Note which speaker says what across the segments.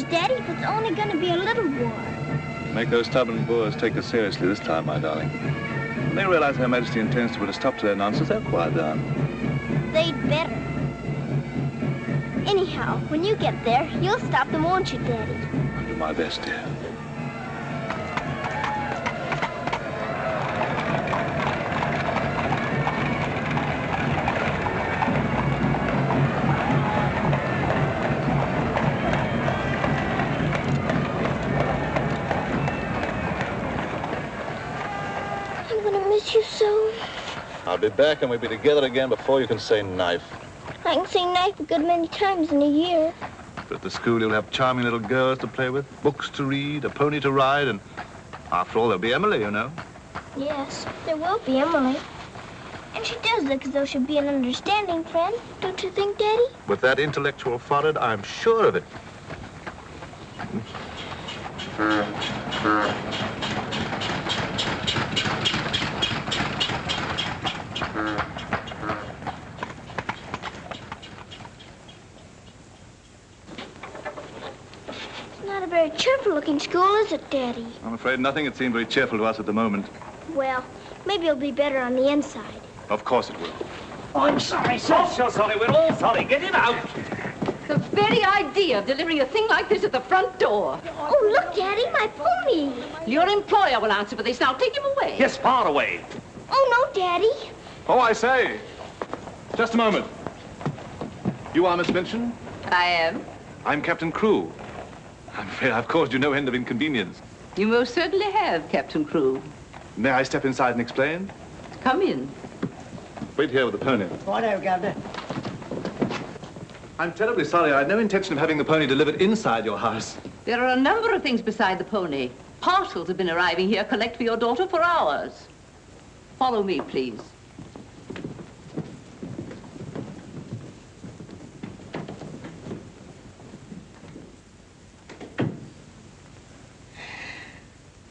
Speaker 1: Daddy, if it's only going to be a little war.
Speaker 2: Make those stubborn Boers take us seriously this time, my darling. When they realize Her Majesty intends to put a stop to their nonsense, they'll quiet down.
Speaker 1: They'd better. Anyhow, when you get there, you'll stop them, won't you, Daddy?
Speaker 2: I'll do my best, dear.
Speaker 1: You so.
Speaker 2: I'll be back and we'll be together again before you can say knife.
Speaker 1: I can say knife a good many times in a year.
Speaker 2: But at the school you'll have charming little girls to play with, books to read, a pony to ride, and after all there'll be Emily, you know.
Speaker 1: Yes, there will be Emily. And she does look as though she'd be an understanding friend, don't you think, Daddy?
Speaker 2: With that intellectual forehead, I'm sure of it.
Speaker 1: Not a very cheerful-looking school, is it, Daddy?
Speaker 2: I'm afraid nothing had seemed very cheerful to us at the moment.
Speaker 1: Well, maybe it'll be better on the inside.
Speaker 2: Of course it will.
Speaker 3: Oh, I'm sorry, sir. So sorry. We're all sorry. Get him out.
Speaker 4: The very idea of delivering a thing like this at the front door.
Speaker 1: Oh, look, Daddy, my pony.
Speaker 4: Your employer will answer for this. Now, take him away.
Speaker 3: Yes, far away.
Speaker 1: Oh, no, Daddy.
Speaker 2: Oh, I say. Just a moment. You are Miss Minchin?
Speaker 4: I am.
Speaker 2: I'm Captain Crewe. I'm afraid I've caused you no end of inconvenience.
Speaker 4: You most certainly have, Captain Crewe.
Speaker 2: May I step inside and explain?
Speaker 4: Come in.
Speaker 2: Wait here with the pony.
Speaker 5: Righto, Governor.
Speaker 2: I'm terribly sorry. I had no intention of having the pony delivered inside your house.
Speaker 4: There are a number of things beside the pony. Parcels have been arriving here, collect for your daughter for hours. Follow me, please.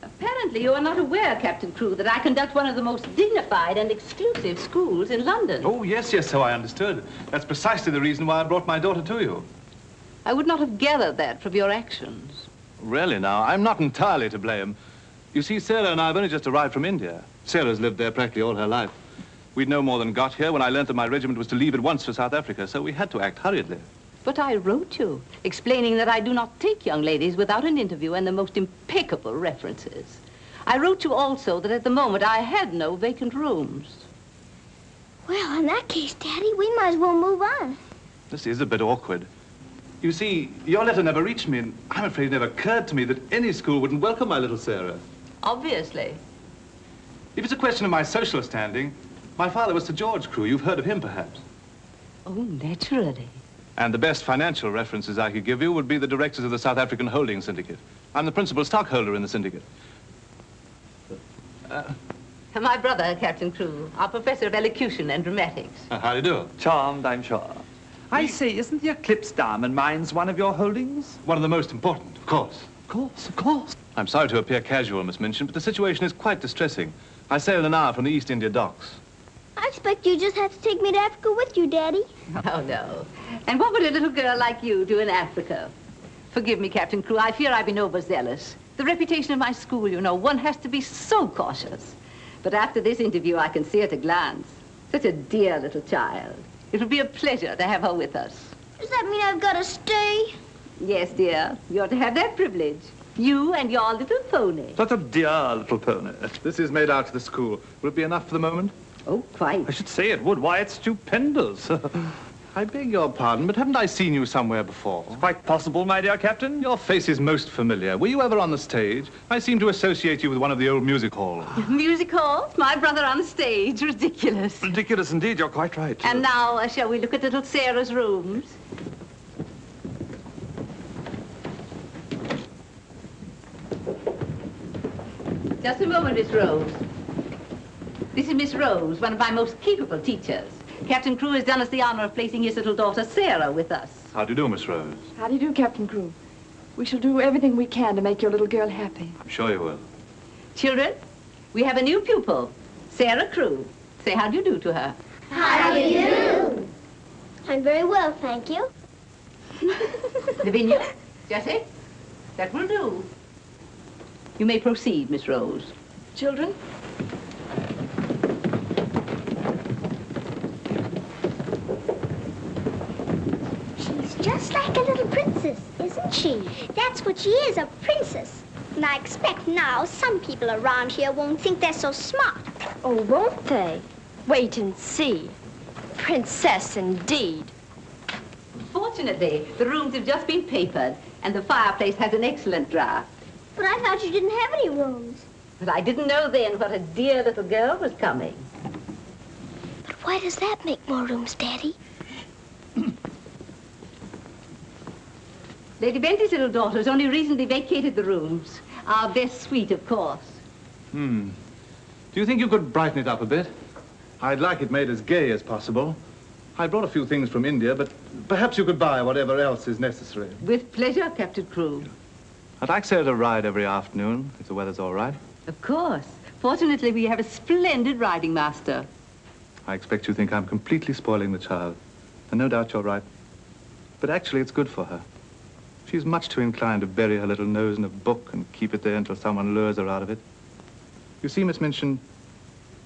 Speaker 4: Apparently, you are not aware, Captain Crewe, that I conduct one of the most dignified and exclusive schools in London.
Speaker 2: Oh, yes, so I understood. That's precisely the reason why I brought my daughter to you.
Speaker 4: I would not have gathered that from your actions.
Speaker 2: Really, now, I'm not entirely to blame. You see, Sarah and I have only just arrived from India. Sarah's lived there practically all her life. We'd no more than got here when I learned that my regiment was to leave at once for South Africa, so we had to act hurriedly.
Speaker 4: But I wrote you, explaining that I do not take young ladies without an interview and the most impeccable references. I wrote you also that at the moment I had no vacant rooms.
Speaker 1: Well, in that case, Daddy, we might as well move on.
Speaker 2: This is a bit awkward. You see, your letter never reached me, and I'm afraid it never occurred to me that any school wouldn't welcome my little Sarah.
Speaker 4: Obviously.
Speaker 2: If it's a question of my social standing, my father was Sir George Crewe. You've heard of him, perhaps.
Speaker 4: Oh, naturally.
Speaker 2: And the best financial references I could give you would be the directors of the South African Holding Syndicate. I'm the principal stockholder in the syndicate.
Speaker 4: My brother, Captain Crewe, our professor of elocution and dramatics.
Speaker 2: How do you do?
Speaker 6: Charmed, I'm sure. I say, isn't the Eclipse Diamond Mines one of your holdings?
Speaker 2: One of the most important, of course.
Speaker 6: Of course, of course.
Speaker 2: I'm sorry to appear casual, Miss Minchin, but the situation is quite distressing. I sail in an hour from the East India docks.
Speaker 1: I expect you just have to take me to Africa with you, Daddy.
Speaker 4: Oh, no. And what would a little girl like you do in Africa? Forgive me, Captain Crewe, I fear I've been overzealous. The reputation of my school, you know, one has to be so cautious. But after this interview, I can see at a glance. Such a dear little child. It will be a pleasure to have her with us.
Speaker 1: Does that mean I've got to stay?
Speaker 4: Yes, dear. You're to have that privilege. You and your little pony.
Speaker 6: Such a dear little pony.
Speaker 2: This is made out to the school. Will it be enough for the moment?
Speaker 4: Oh, quite.
Speaker 6: I should say it would. Why, it's stupendous.
Speaker 2: I beg your pardon, but haven't I seen you somewhere before?
Speaker 6: It's quite possible, my dear Captain.
Speaker 2: Your face is most familiar. Were you ever on the stage? I seem to associate you with one of the old music halls.
Speaker 4: Music halls? My brother on the stage? Ridiculous.
Speaker 6: Ridiculous indeed. You're quite right.
Speaker 4: And now, shall we look at little Sarah's rooms? Just a moment, Miss Rose. This is Miss Rose, one of my most capable teachers. Captain Crewe has done us the honor of placing his little daughter, Sarah, with us.
Speaker 2: How do you do, Miss Rose?
Speaker 7: How do you do, Captain Crewe? We shall do everything we can to make your little girl happy.
Speaker 2: I'm sure you will.
Speaker 4: Children, we have a new pupil, Sarah Crewe. Say how do you do to her.
Speaker 1: How do you do? I'm very well, thank you.
Speaker 4: Lavinia, Jessie, That will do. You may proceed, Miss Rose.
Speaker 7: Children?
Speaker 1: She's just like a little princess, isn't she? That's what she is, a princess. And I expect now some people around here won't think they're so smart.
Speaker 5: Oh, won't they? Wait and see. Princess, indeed.
Speaker 4: Fortunately, the rooms have just been papered, and the fireplace has an excellent draft.
Speaker 1: But I thought you didn't have any rooms.
Speaker 4: But I didn't know then what a dear little girl was coming.
Speaker 1: But why does that make more rooms, Daddy?
Speaker 4: Lady Bentley's little daughter has only recently vacated the rooms. Our best suite, of course.
Speaker 2: Do you think you could brighten it up a bit? I'd like it made as gay as possible. I brought a few things from India, but perhaps you could buy whatever else is necessary.
Speaker 4: With pleasure, Captain Crewe.
Speaker 2: I'd like Sarah to ride every afternoon, if the weather's all right.
Speaker 4: Of course. Fortunately, we have a splendid riding master.
Speaker 2: I expect you think I'm completely spoiling the child. And no doubt you're right. But actually, it's good for her. She's much too inclined to bury her little nose in a book and keep it there until someone lures her out of it. You see, Miss Minchin,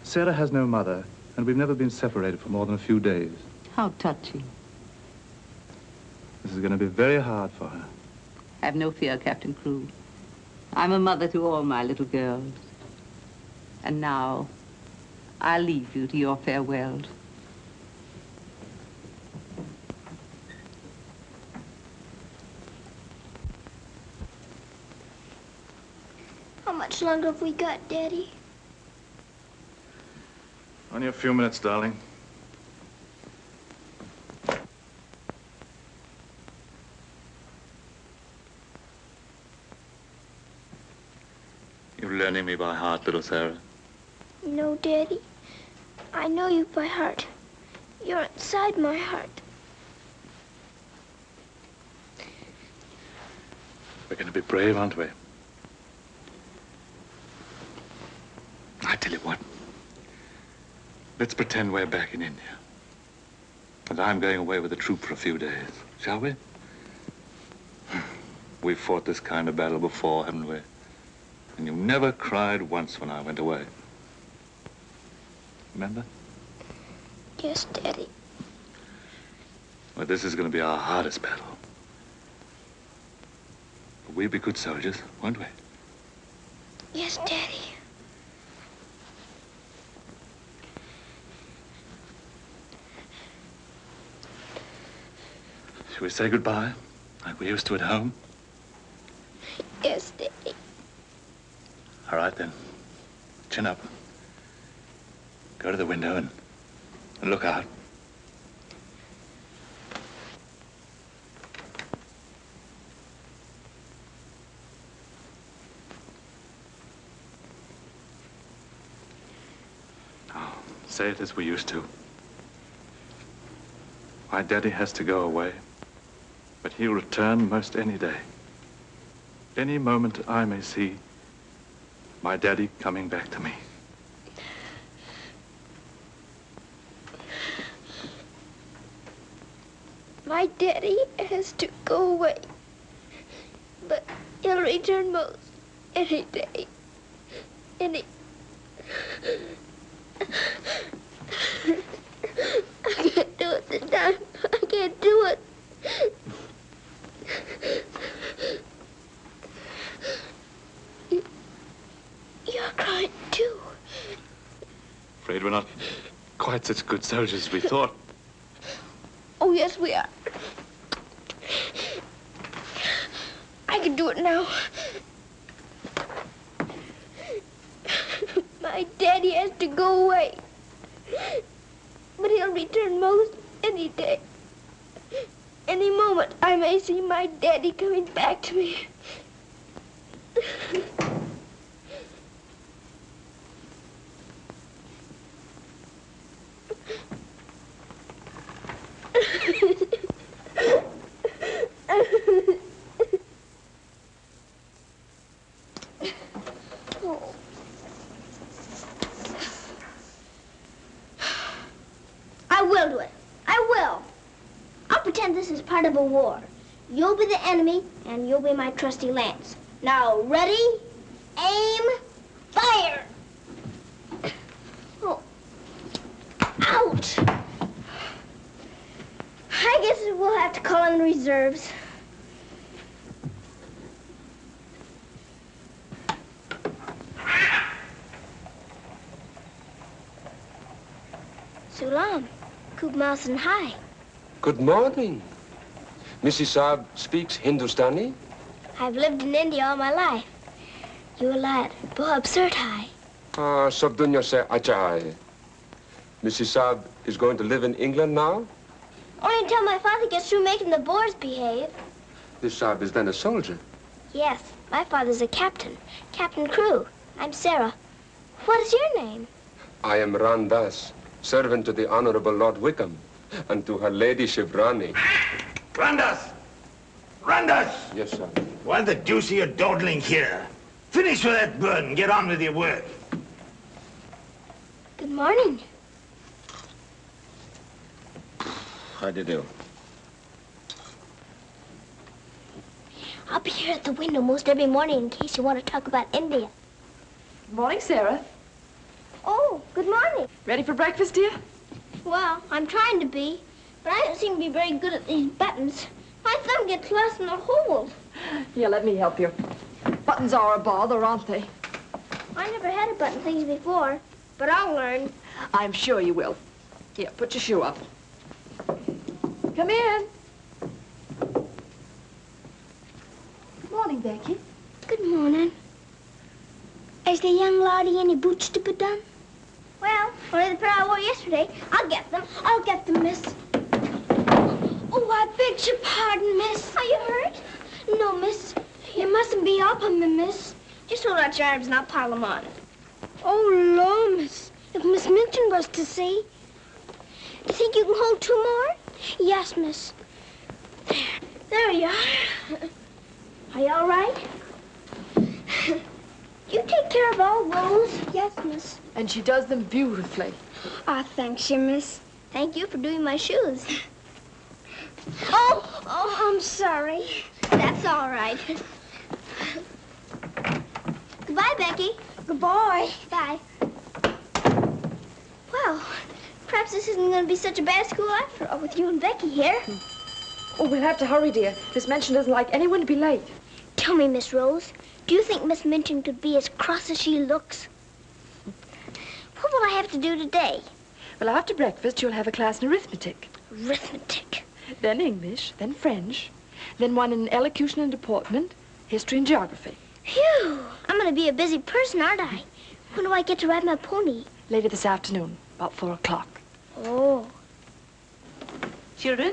Speaker 2: Sarah has no mother, and we've never been separated for more than a few days.
Speaker 4: How touching.
Speaker 2: This is going to be very hard for her.
Speaker 4: Have no fear, Captain Crewe. I'm a mother to all my little girls. And now, I'll leave you to your farewells.
Speaker 1: How much longer have we got, Daddy?
Speaker 2: Only a few minutes, darling. You're learning me by heart, little Sarah.
Speaker 1: No, Daddy. I know you by heart. You're inside my heart.
Speaker 2: We're going to be brave, aren't we? I tell you what. Let's pretend we're back in India. And I'm going away with the troop for a few days, shall we? We've fought this kind of battle before, haven't we? And you never cried once when I went away. Remember?
Speaker 1: Yes, Daddy.
Speaker 2: Well, this is going to be our hardest battle. But we'll be good soldiers, won't we?
Speaker 1: Yes, Daddy.
Speaker 2: Shall we say goodbye, like we used to at home?
Speaker 1: Yes, Daddy.
Speaker 2: All right, then. Chin up. Go to the window and look out. Now, say it as we used to. My daddy has to go away, but he'll return most any day. Any moment I may see my daddy coming back to me.
Speaker 1: My daddy has to go away, but he'll return most any day. I can't do it this time. I can't do it. You're crying too.
Speaker 2: Afraid we're not quite such good soldiers as we thought.
Speaker 1: Oh, yes, we are. I can do it now. My daddy has to go away, but he'll return most any day. Any moment, I may see my daddy coming back to me. I will do it. I will. I'll pretend this is part of a war. You'll be the enemy, and you'll be my trusty lance. Now, ready, aim, fire! Oh. Ouch! I guess we'll have to call in the reserves. Sulam, Kub Mouse and Hi.
Speaker 8: Good morning. Mrs. Saab speaks Hindustani?
Speaker 1: I've lived in India all my life. You a lad, Bob Surtai.
Speaker 8: Ah, sab dunya se acha hai. Mrs. Saab is going to live in England now?
Speaker 1: Only until my father gets through making the Boers behave.
Speaker 8: This Saab is then a soldier.
Speaker 1: Yes, my father's a captain. Captain Crewe. I'm Sarah. What is your name?
Speaker 8: I am Randas, servant to the Honorable Lord Wickham, and to her ladyship Rani.
Speaker 3: Randas! Randas!
Speaker 8: Yes, sir.
Speaker 3: Why the deuce are you dawdling here? Finish with that bird and get on with your work.
Speaker 1: Good morning.
Speaker 8: How do you do?
Speaker 1: I'll be here at the window most every morning in case you want to talk about India.
Speaker 7: Good morning, Sarah.
Speaker 1: Oh, good morning.
Speaker 7: Ready for breakfast, dear?
Speaker 1: Well, I'm trying to be, but I don't seem to be very good at these buttons. My thumb gets lost in the hole.
Speaker 7: Here, let me help you. Buttons are a bother, aren't they?
Speaker 1: I never had to button things before, but I'll learn.
Speaker 7: I'm sure you will. Here, put your shoe up. Come in. Good morning, Becky.
Speaker 1: Good morning. Is the young laddie any boots to be done? Well, only the pair I wore yesterday. I'll get them. I'll get them, miss. Oh, I beg your pardon, miss. Are you hurt? No, miss. You mustn't be up on me, miss. Just hold out your arms and I'll pile them on. Oh, Lord, miss. If Miss Minton was to see. You think you can hold two more? Yes, miss. There you are. Are you all right? You take care of all those? Yes, miss.
Speaker 7: And she does them beautifully.
Speaker 1: Ah, thanks you, miss. Thank you for doing my shoes. Oh, I'm sorry. That's all right. Goodbye, Becky. Goodbye. Bye. Well, perhaps this isn't going to be such a bad school after all with you and Becky here.
Speaker 7: Oh, we'll have to hurry, dear. Miss Minchin doesn't like anyone to be late.
Speaker 1: Tell me, Miss Rose, do you think Miss Minchin could be as cross as she looks? What will I have to do today?
Speaker 7: Well, after breakfast, you'll have a class in arithmetic.
Speaker 1: Arithmetic.
Speaker 7: Then English, then French, then one in elocution and deportment, history and geography.
Speaker 1: Phew! I'm going to be a busy person, aren't I? When do I get to ride my pony?
Speaker 7: Later this afternoon, about 4 o'clock.
Speaker 1: Oh.
Speaker 4: Children,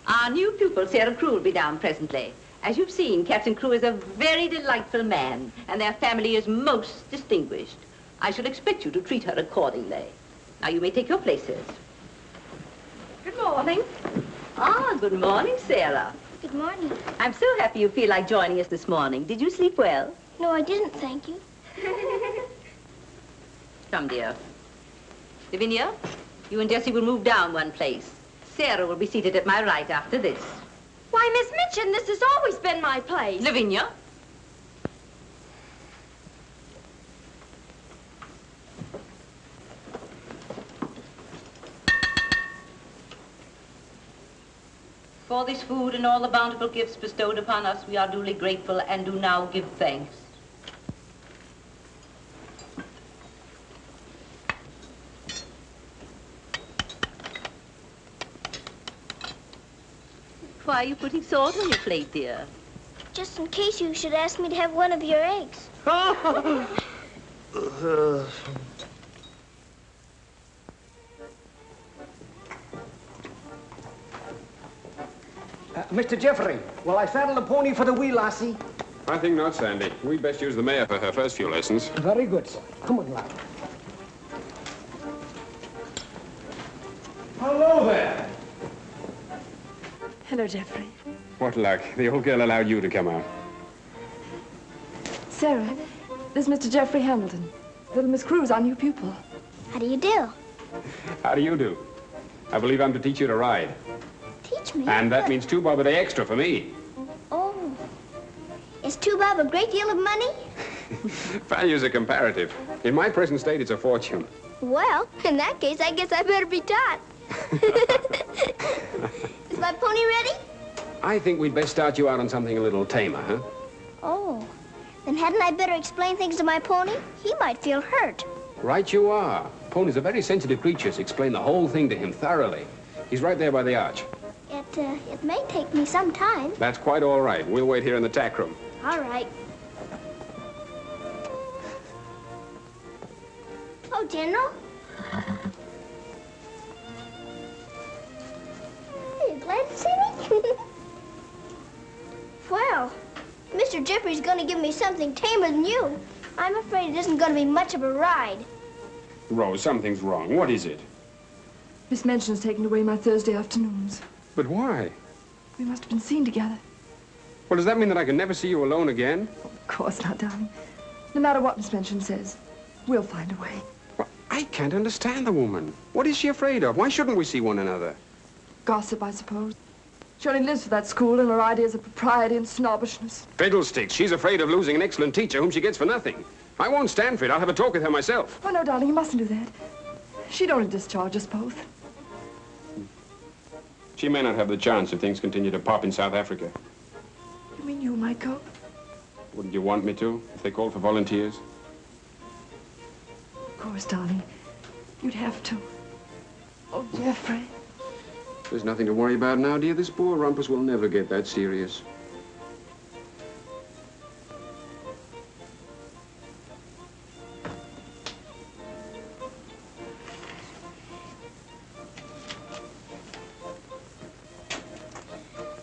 Speaker 4: our new pupil, Sarah Crewe, will be down presently. As you've seen, Captain Crewe is a very delightful man, and their family is most distinguished. I should expect you to treat her accordingly. Now, you may take your places.
Speaker 7: Good morning.
Speaker 4: Ah, good morning, Sarah.
Speaker 1: Good morning.
Speaker 4: I'm so happy you feel like joining us this morning. Did you sleep well?
Speaker 1: No, I didn't, thank you.
Speaker 4: Come, dear. Lavinia, you and Jessie will move down one place. Sarah will be seated at my right after this.
Speaker 5: Why, Miss Minchin, this has always been my place.
Speaker 4: Lavinia. For this food and all the bountiful gifts bestowed upon us, we are duly grateful and do now give thanks. Why are you putting salt on your plate, dear?
Speaker 1: Just in case you should ask me to have one of your eggs.
Speaker 9: Mr. Jeffrey, will I saddle the pony for the wee lassie?
Speaker 8: I think not, Sandy. We'd best use the mare for her first few lessons.
Speaker 9: Very good, sir. Come on, lad. Hello there.
Speaker 7: Hello, Jeffrey.
Speaker 8: What luck. The old girl allowed you to come out.
Speaker 7: Sarah, this is Mr. Jeffrey Hamilton. Little Miss Crewe's our new pupil.
Speaker 1: How do you do?
Speaker 8: How do you do? I believe I'm to teach you to ride.
Speaker 1: Teach me.
Speaker 8: And that means 2 bob a day extra for me.
Speaker 1: have a great deal of money?
Speaker 8: Values are comparative. In my present state, it's a fortune.
Speaker 1: Well, in that case, I guess I better be taught. Is my pony ready?
Speaker 9: I think we'd best start you out on something a little tamer, huh?
Speaker 1: Oh, then hadn't I better explain things to my pony? He might feel hurt.
Speaker 9: Right you are. Ponies are very sensitive creatures. Explain the whole thing to him thoroughly. He's right there by the arch.
Speaker 1: It may take me some time.
Speaker 8: That's quite all right. We'll wait here in the tack room.
Speaker 1: All right. Oh, General. Are you glad to see me? Well, Mr. Jeffrey's going to give me something tamer than you. I'm afraid it isn't going to be much of a ride.
Speaker 8: Rose, something's wrong. What is it?
Speaker 7: Miss Minchin's taken away my Thursday afternoons.
Speaker 8: But why?
Speaker 7: We must have been seen together.
Speaker 8: Well, does that mean that I can never see you alone again?
Speaker 7: Of course not, darling. No matter what Miss Minchin says, we'll find a way.
Speaker 8: Well, I can't understand the woman. What is she afraid of? Why shouldn't we see one another?
Speaker 7: Gossip, I suppose. She only lives for that school and her ideas of propriety and snobbishness.
Speaker 8: Fiddlesticks. She's afraid of losing an excellent teacher whom she gets for nothing. I won't stand for it. I'll have a talk with her myself.
Speaker 7: Oh, no, darling, you mustn't do that. She'd only discharge us both.
Speaker 8: She may not have the chance if things continue to pop in South Africa.
Speaker 7: You mean you might go?
Speaker 8: Wouldn't you want me to, if they called for volunteers?
Speaker 7: Of course, darling. You'd have to. Oh, Jeffrey.
Speaker 8: There's nothing to worry about now, dear. This poor rumpus will never get that serious.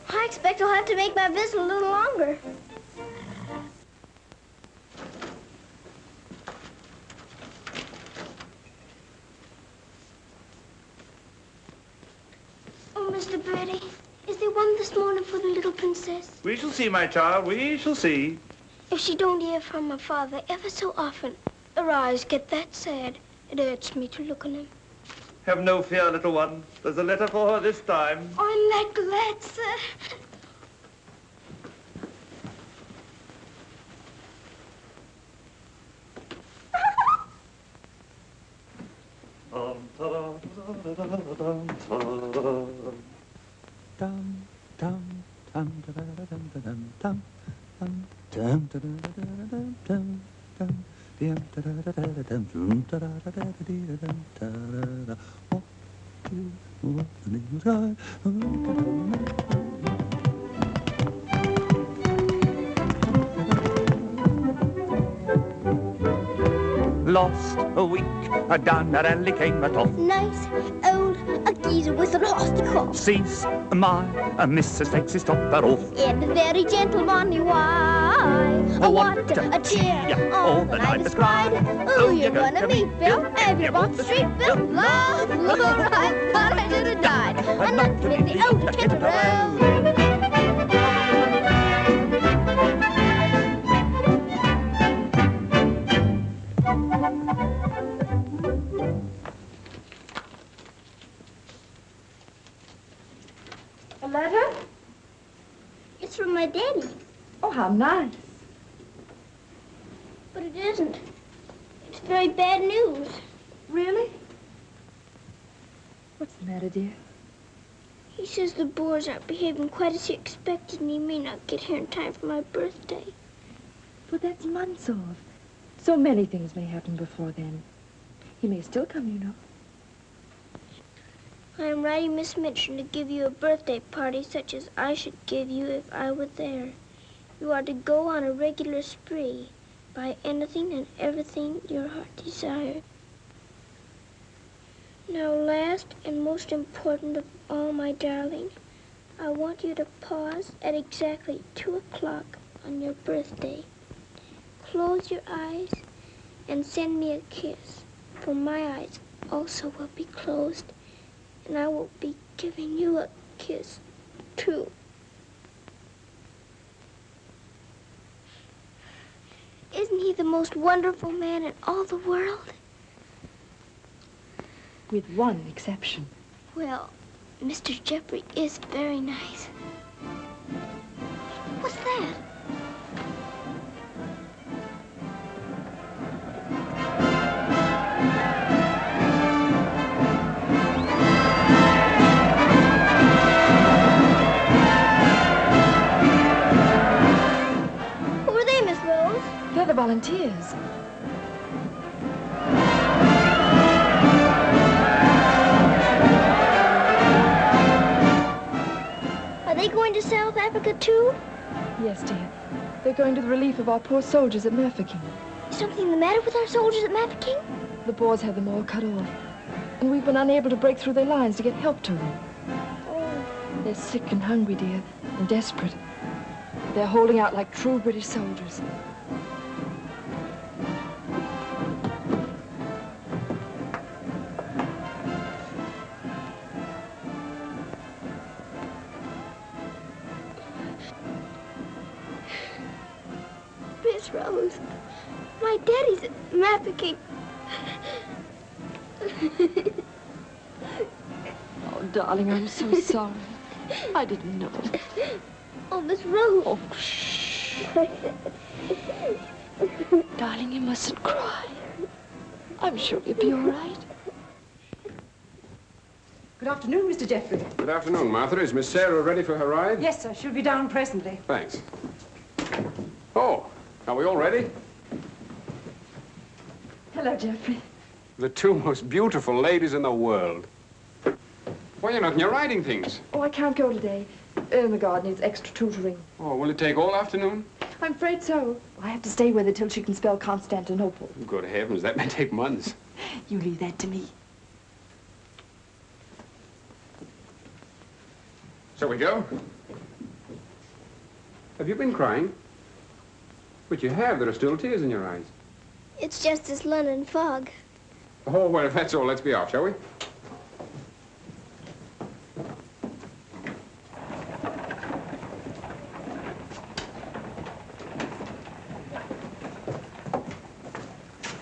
Speaker 1: I expect I'll have to make my visit a little longer. Oh, Mr. Birdie, is there one this morning for the little princess?
Speaker 3: We shall see, my child. We shall see.
Speaker 1: If she don't hear from her father ever so often, her eyes get that sad. It hurts me to look on them.
Speaker 3: Have no fear, little one. There's a letter for her this time.
Speaker 1: I'm that glad, sir.
Speaker 10: Lost a week, down at alley came a toff.
Speaker 1: Nice old geezer with a rusty cough.
Speaker 10: Sees my Mrs. takes his topper off.
Speaker 1: In a very gentle bonny way. What a cheer all the night has cried. Oh, you're gonna meet Bill, and you walk the street, Bill. Love, I thought I should have died. I'm not in the old Kent Road.
Speaker 7: A letter?
Speaker 1: It's from my daddy.
Speaker 7: Oh, how nice.
Speaker 1: But it isn't. It's very bad news.
Speaker 7: Really? What's the matter, dear?
Speaker 1: He says the Boers aren't behaving quite as he expected, and he may not get here in time for my birthday.
Speaker 7: But that's months off. So many things may happen before then. He may still come, you know.
Speaker 1: I am writing Miss Minchin to give you a birthday party such as I should give you if I were there. You are to go on a regular spree, buy anything and everything your heart desires. Now, last and most important of all, my darling, I want you to pause at exactly 2 o'clock on your birthday. Close your eyes and send me a kiss, for my eyes also will be closed, and I will be giving you a kiss, too. Isn't he the most wonderful man in all the world?
Speaker 7: With one exception.
Speaker 1: Well, Mr. Jeffrey is very nice. What's that?
Speaker 7: volunteers.
Speaker 1: Are they going to South Africa too?
Speaker 7: Yes, dear. They're going to the relief of our poor soldiers at Mafeking.
Speaker 1: Is something the matter with our soldiers at Mafeking?
Speaker 7: The Boers had them all cut off. And we've been unable to break through their lines to get help to them.
Speaker 1: Oh.
Speaker 7: They're sick and hungry, dear, and desperate. They're holding out like true British soldiers.
Speaker 1: Miss Rose, my daddy's at Mafeking.
Speaker 7: Oh, darling, I'm so sorry. I didn't know.
Speaker 1: Oh, Miss Rose.
Speaker 7: Oh, shh. Darling, you mustn't cry. I'm sure you'll be all right.
Speaker 11: Good afternoon, Mr. Jeffrey.
Speaker 8: Good afternoon, Martha. Is Miss Sarah ready for her ride?
Speaker 11: Yes, sir. She'll be down presently.
Speaker 8: Thanks. Oh, are we all ready?
Speaker 7: Hello, Jeffrey.
Speaker 8: The two most beautiful ladies in the world. Why, you're not in your riding things.
Speaker 7: Oh, I can't go today. The guard needs extra tutoring.
Speaker 8: Oh, will it take all afternoon?
Speaker 7: I'm afraid so. I have to stay with her till she can spell Constantinople.
Speaker 8: Good heavens, that may take months.
Speaker 7: You leave that to me.
Speaker 8: Shall we go? Have you been crying? But you have. There are still tears in your eyes.
Speaker 1: It's just this London fog.
Speaker 8: Oh, well, if that's all, let's be off, shall we?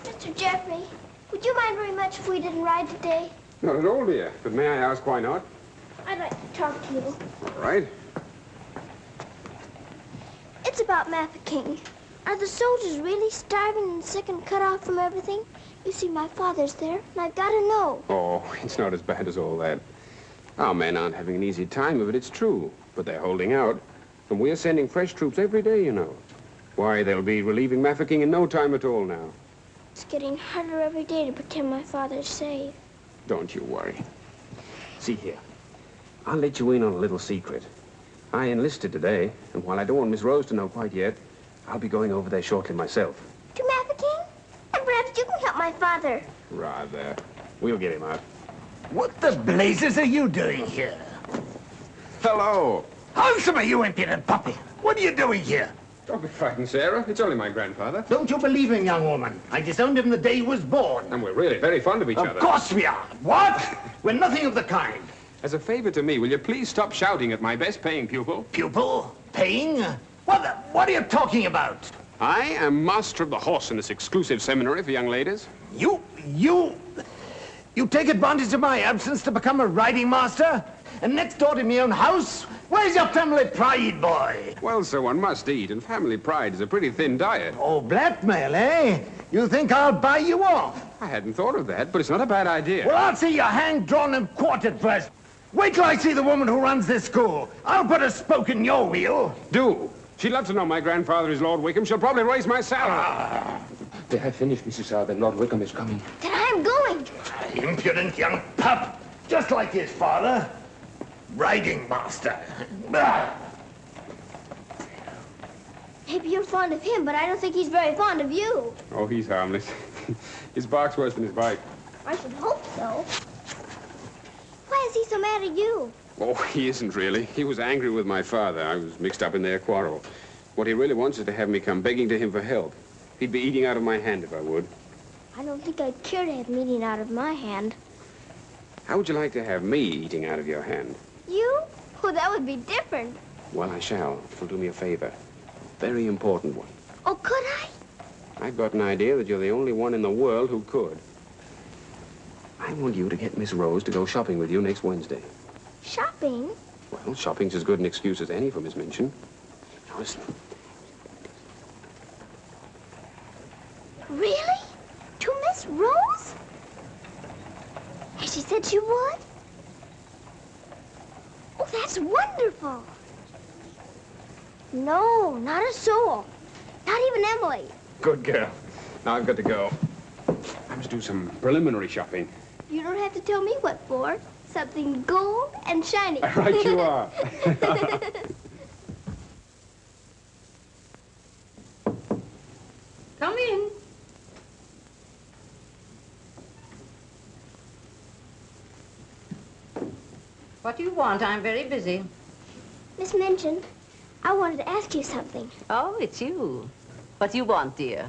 Speaker 1: Mr. Jeffrey, would you mind very much if we didn't ride today?
Speaker 8: Not at all, dear. But may I ask why not?
Speaker 1: I'd like to talk to you.
Speaker 8: All right.
Speaker 1: It's about Mafeking. Are the soldiers really starving and sick and cut off from everything? You see, my father's there, and I've got to know.
Speaker 8: Oh, it's not as bad as all that. Our men aren't having an easy time of it, it's true. But they're holding out. And we're sending fresh troops every day, you know. Why, they'll be relieving Mafeking in no time at all now.
Speaker 1: It's getting harder every day to pretend my father's safe.
Speaker 8: Don't you worry. See here. I'll let you in on a little secret. I enlisted today, and while I don't want Miss Rose to know quite yet, I'll be going over there shortly myself.
Speaker 1: To Mafeking? And perhaps you can help my father.
Speaker 8: Rather. We'll get him out.
Speaker 3: What the blazes are you doing here?
Speaker 8: Hello.
Speaker 3: Handsome, you impudent puppy. What are you doing here?
Speaker 8: Don't be frightened, Sarah. It's only my grandfather.
Speaker 3: Don't you believe him, young woman? I disowned him the day he was born.
Speaker 8: And we're really very fond of each other.
Speaker 3: Of course we are. What? We're nothing of the kind.
Speaker 8: As a favor to me, will you please stop shouting at my best-paying pupil?
Speaker 3: Pupil? Paying? What are you talking about?
Speaker 8: I am master of the horse in this exclusive seminary for young ladies.
Speaker 3: You take advantage of my absence to become a riding master? And next door to my own house? Where's your family pride, boy?
Speaker 8: Well, sir, one must eat, and family pride is a pretty thin diet.
Speaker 3: Oh, blackmail, eh? You think I'll buy you off?
Speaker 8: I hadn't thought of that, but it's not a bad idea.
Speaker 3: Well, I'll see you hanged, drawn, and quartered first. Wait till I see the woman who runs this school. I'll put a spoke in your wheel.
Speaker 8: Do. She'd love to know my grandfather is Lord Wickham. She'll probably raise my salary. They have finished, Mrs. Arthur. Lord Wickham is coming.
Speaker 1: Then I'm going.
Speaker 3: Impudent young pup. Just like his father. Riding master.
Speaker 1: Maybe you're fond of him, but I don't think he's very fond of you.
Speaker 8: Oh, he's harmless. His bark's worse than his bite.
Speaker 1: I should hope so. Why is he so mad at you?
Speaker 8: Oh, he isn't really. He was angry with my father. I was mixed up in their quarrel. What he really wants is to have me come begging to him for help. He'd be eating out of my hand if I would.
Speaker 1: I don't think I'd care to have him eating out of my hand.
Speaker 8: How would you like to have me eating out of your hand?
Speaker 1: You? Oh, that would be different.
Speaker 8: Well, I shall. If you'll do me a favor. A very important one.
Speaker 1: Oh, could I?
Speaker 8: I've got an idea that you're the only one in the world who could. I want you to get Miss Rose to go shopping with you next Wednesday.
Speaker 1: Shopping?
Speaker 8: Well, shopping's as good an excuse as any for Miss Minchin. Now, listen.
Speaker 1: Really? To Miss Rose? Has she said she would? Oh, that's wonderful. No, not a soul. Not even Emily.
Speaker 8: Good girl. Now I've got to go. I must do some preliminary shopping.
Speaker 1: You don't have to tell me what for. Something gold and shiny.
Speaker 8: Right you are.
Speaker 4: Come in. What do you want? I'm very busy.
Speaker 1: Miss Minchin, I wanted to ask you something.
Speaker 4: Oh, it's you. What do you want, dear?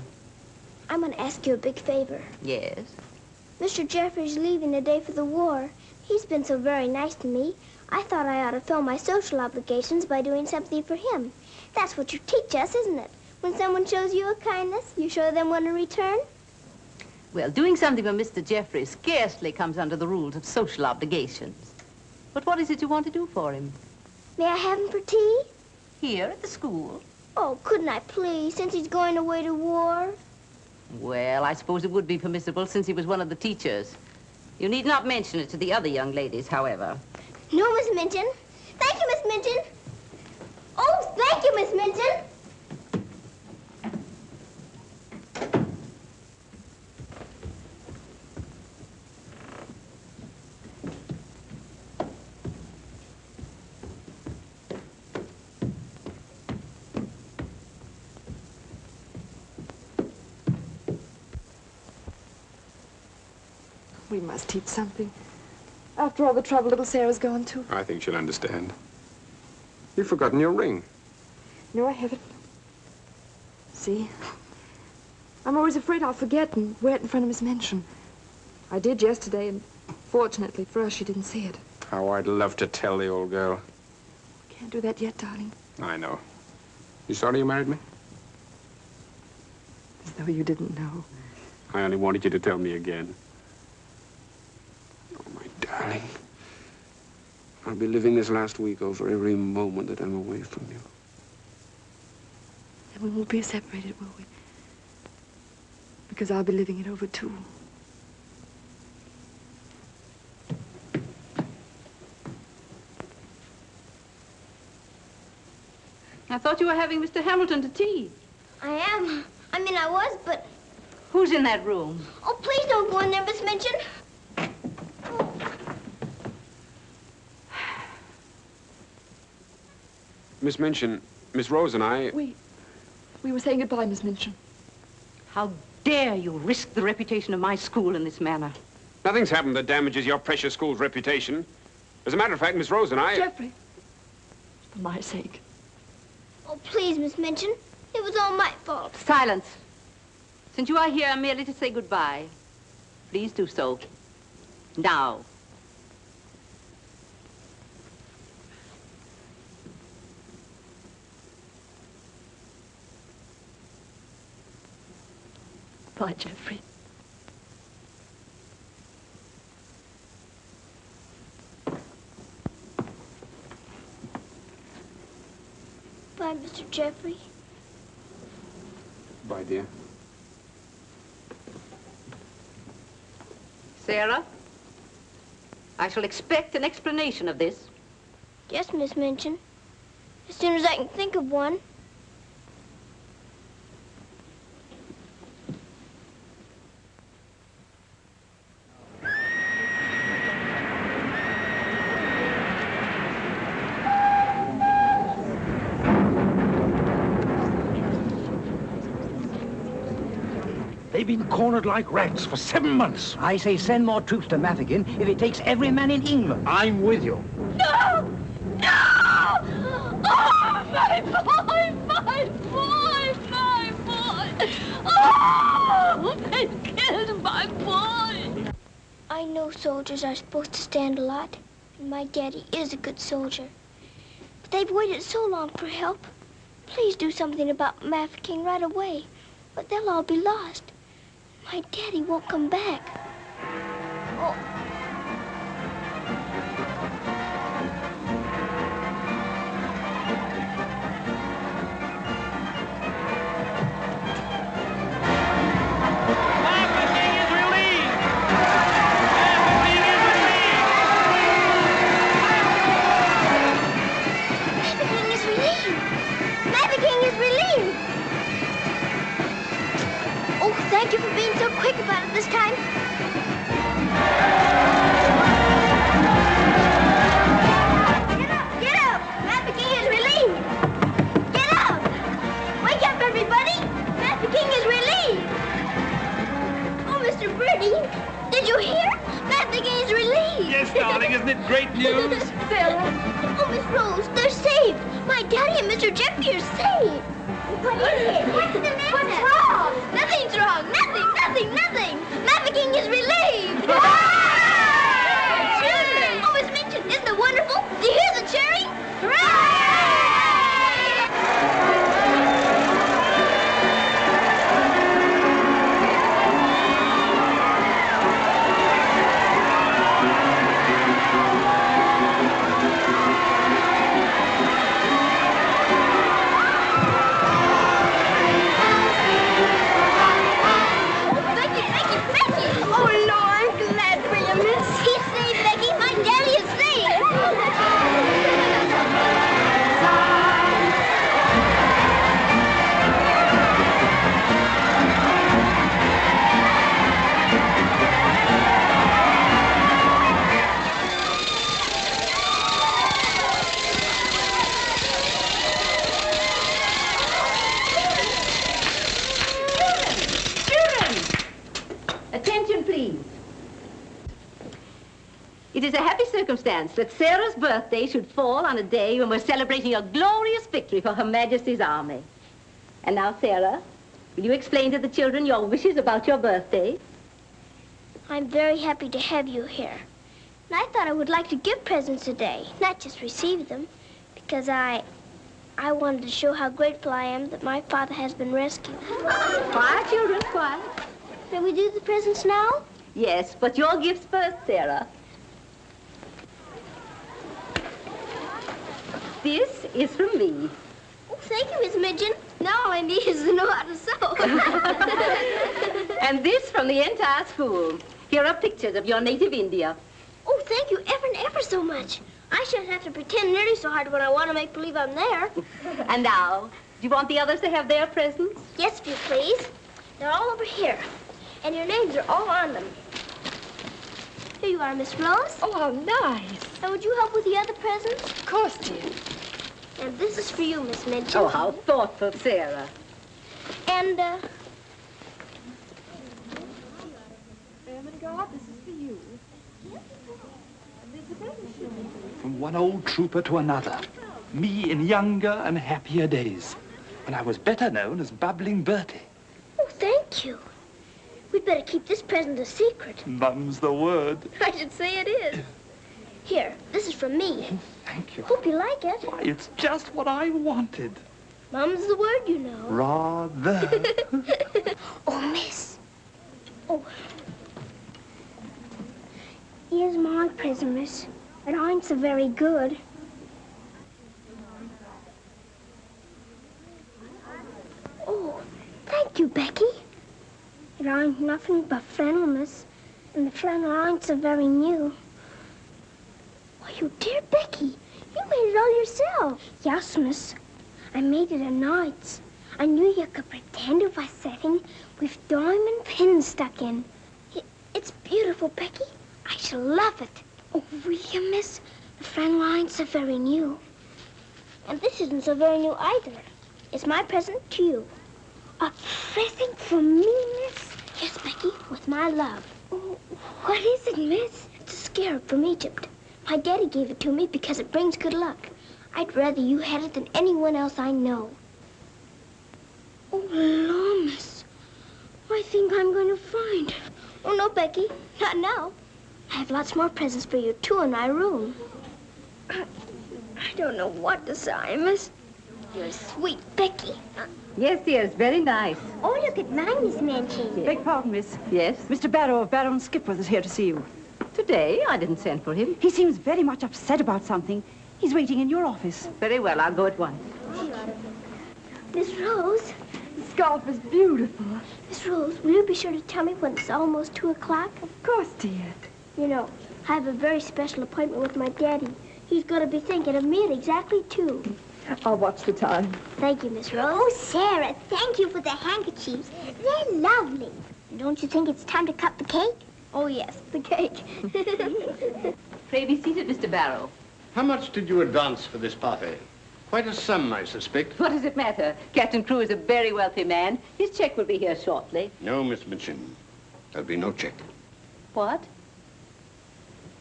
Speaker 1: I'm going to ask you a big favor.
Speaker 4: Yes?
Speaker 1: Mr. Jeffrey's leaving the day for the war. He's been so very nice to me. I thought I ought to fill my social obligations by doing something for him. That's what you teach us, isn't it? When someone shows you a kindness, you show them one in return.
Speaker 4: Well, doing something for Mr. Jeffrey scarcely comes under the rules of social obligations. But what is it you want to do for him?
Speaker 1: May I have him for tea?
Speaker 4: Here at the school?
Speaker 1: Oh, couldn't I please, since he's going away to war?
Speaker 4: Well, I suppose it would be permissible since he was one of the teachers. You need not mention it to the other young ladies, however.
Speaker 1: No, Miss Minchin. Thank you, Miss Minchin. Oh, thank you, Miss Minchin.
Speaker 7: We must teach something. After all the trouble little Sarah's gone to.
Speaker 8: I think she'll understand. You've forgotten your ring.
Speaker 7: No, I haven't. See? I'm always afraid I'll forget and wear it in front of Miss Minchin. I did yesterday, and fortunately for us, she didn't see it.
Speaker 8: How I'd love to tell the old girl.
Speaker 7: Can't do that yet, darling.
Speaker 8: I know. You sorry you married me?
Speaker 7: As though you didn't know.
Speaker 8: I only wanted you to tell me again. Oh, my darling. I'll be living this last week over every moment that I'm away from you.
Speaker 7: And we won't be separated, will we? Because I'll be living it over, too.
Speaker 4: I thought you were having Mr. Hamilton to tea.
Speaker 1: I am. I mean, I was, but...
Speaker 4: Who's in that room?
Speaker 1: Oh, please don't go in there, Miss Minchin.
Speaker 8: Miss Minchin, Miss Rose and I...
Speaker 7: We were saying goodbye, Miss Minchin.
Speaker 4: How dare you risk the reputation of my school in this manner?
Speaker 8: Nothing's happened that damages your precious school's reputation. As a matter of fact, Miss Rose and I...
Speaker 7: Jeffrey, for my sake.
Speaker 1: Oh, please, Miss Minchin. It was all my fault.
Speaker 4: Silence. Since you are here merely to say goodbye, please do so. Now.
Speaker 7: Bye, Jeffrey.
Speaker 1: Bye, Mr. Jeffrey.
Speaker 8: Bye, dear.
Speaker 4: Sarah, I shall expect an explanation of this.
Speaker 1: Yes, Miss Minchin. As soon as I can think of one.
Speaker 12: They've been cornered like rats for 7 months.
Speaker 13: I say send more troops to Mafeking if it takes every man in England.
Speaker 12: I'm with you.
Speaker 1: No! No! Oh, my boy! My boy! My boy! Oh! They killed my boy! I know soldiers are supposed to stand a lot, and my daddy is a good soldier. But they've waited so long for help. Please do something about Mafeking right away, but they'll all be lost. My daddy won't come back. Oh. Mafeking is relieved!
Speaker 6: isn't it great news?
Speaker 1: Sarah. Oh, Miss Rose, they're saved. My daddy and Mr. Jeffrey are saved. What is it? What's the matter? What's wrong? Nothing's wrong. Nothing. Mafeking is relieved. Children! Oh, Miss Minchin, isn't it wonderful? Do you hear the cheering? Hooray!
Speaker 4: It is a happy circumstance that Sarah's birthday should fall on a day when we're celebrating a glorious victory for Her Majesty's army. And now, Sarah, will you explain to the children your wishes about your birthday?
Speaker 1: I'm very happy to have you here. And I thought I would like to give presents today, not just receive them, because I wanted to show how grateful I am that my father has been rescued.
Speaker 4: Quiet, children, quiet.
Speaker 1: May we do the presents now?
Speaker 4: Yes, but your gifts first, Sarah. This is from me.
Speaker 1: Oh, thank you, Miss Minchin. Now all I need is to know how to sew.
Speaker 4: And this from the entire school. Here are pictures of your native India.
Speaker 1: Oh, thank you ever and ever so much. I shouldn't have to pretend nearly so hard when I want to make believe I'm there.
Speaker 4: And now, do you want the others to have their presents?
Speaker 1: Yes, if you please. They're all over here. And your names are all on them. Here you are, Miss Rose.
Speaker 7: Oh, how nice.
Speaker 1: And would you help with the other presents?
Speaker 7: Of course, dear.
Speaker 1: And this is for you, Miss Minchin.
Speaker 4: Oh, how thoughtful, Sarah.
Speaker 1: And,
Speaker 7: Ermengarde, this is for you.
Speaker 6: From one old trooper to another. Me in younger and happier days, when I was better known as Bubbling Bertie.
Speaker 1: Oh, thank you. We'd better keep this present a secret.
Speaker 6: Mum's the word.
Speaker 1: I should say it is. Here, this is from me.
Speaker 6: Thank you.
Speaker 1: Hope you like it.
Speaker 6: Why, it's just what I wanted.
Speaker 1: Mum's the word, you know.
Speaker 6: Rather.
Speaker 1: Oh, miss. Oh. Here's my present, miss. But I'm so very good. Oh, thank you, Becky. It ain't nothing but flannel, miss. And the flannel ain't so very new. Why, you dear Becky, you made it all yourself. Yes, miss. I made it at nights. I knew you could pretend it was setting with diamond pins stuck in. It's beautiful, Becky. I shall love it. Oh, will you, miss? The flannel ain't so very new. And this isn't so very new either. It's my present to you. A present from me, miss? Yes, Becky, with my love. Oh, what is it, miss? It's a scarab from Egypt. My daddy gave it to me because it brings good luck. I'd rather you had it than anyone else I know. Oh, Lord, miss. I think I'm going to find it. Oh, no, Becky, not now. I have lots more presents for you, too, in my room. I don't know what to say, miss. You're sweet, Becky.
Speaker 4: Yes, dear, it's very nice.
Speaker 1: Oh, look at mine, Miss Minchin.
Speaker 11: Beg pardon, miss.
Speaker 4: Yes?
Speaker 11: Mr. Barrow of Barrow and Skipworth is here to see you.
Speaker 4: Today? I didn't send for him.
Speaker 11: He seems very much upset about something. He's waiting in your office.
Speaker 4: Very well, I'll go at once.
Speaker 1: Miss Rose.
Speaker 7: The scarf is beautiful.
Speaker 1: Miss Rose, will you be sure to tell me when it's almost 2 o'clock?
Speaker 7: Of course, dear.
Speaker 1: You know, I have a very special appointment with my daddy. He's going to be thinking of me at exactly 2.
Speaker 7: I'll watch the time.
Speaker 1: Thank you, Miss Rose. Oh, Sarah, thank you for the handkerchiefs. They're lovely. Don't you think it's time to cut the cake? Oh, yes, the cake.
Speaker 4: Pray be seated, Mr. Barrow.
Speaker 14: How much did you advance for this party? Quite a sum, I suspect.
Speaker 4: What does it matter? Captain Crewe is a very wealthy man. His check will be here shortly.
Speaker 14: No, Miss Minchin. There'll be no check.
Speaker 4: What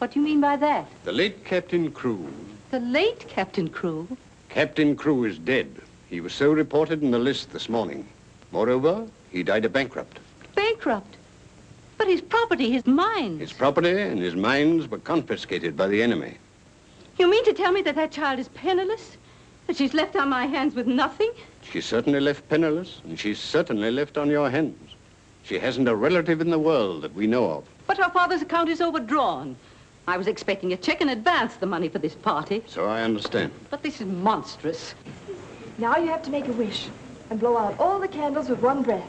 Speaker 4: What do you mean by that?
Speaker 14: The late Captain Crewe.
Speaker 4: The late Captain Crewe?
Speaker 14: Captain Crewe is dead. He was so reported in the list this morning. Moreover, he died a bankrupt.
Speaker 4: Bankrupt? But his property, his mines.
Speaker 14: His property and his mines were confiscated by the enemy.
Speaker 4: You mean to tell me that that child is penniless? That she's left on my hands with nothing?
Speaker 14: She's certainly left penniless, and she's certainly left on your hands. She hasn't a relative in the world that we know of.
Speaker 4: But her father's account is overdrawn. I was expecting a check in advance, the money for this party.
Speaker 14: So I understand.
Speaker 4: But this is monstrous.
Speaker 7: Now you have to make a wish and blow out all the candles with one breath.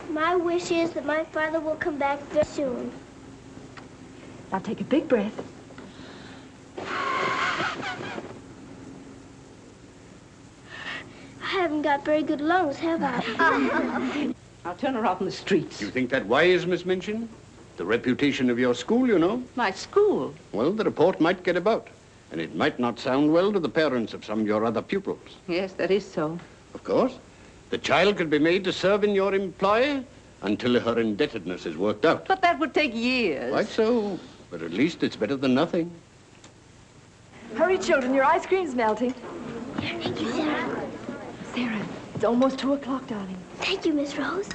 Speaker 1: My wish is that my father will come back very soon.
Speaker 7: Now take a big breath.
Speaker 1: I haven't got very good lungs, have I?
Speaker 4: I'll turn her out in the streets.
Speaker 14: You think that wise, Miss Minchin? The reputation of your school, you know.
Speaker 4: My school?
Speaker 14: Well, the report might get about, and it might not sound well to the parents of some of your other pupils.
Speaker 4: Yes, that is so.
Speaker 14: Of course. The child could be made to serve in your employ until her indebtedness is worked out.
Speaker 4: But that would take years.
Speaker 14: Quite so. But at least it's better than nothing.
Speaker 7: Hurry, children, your ice cream's melting.
Speaker 1: Thank you, Sarah.
Speaker 7: Sarah, it's almost 2 o'clock, darling.
Speaker 1: Thank you, Miss Rose.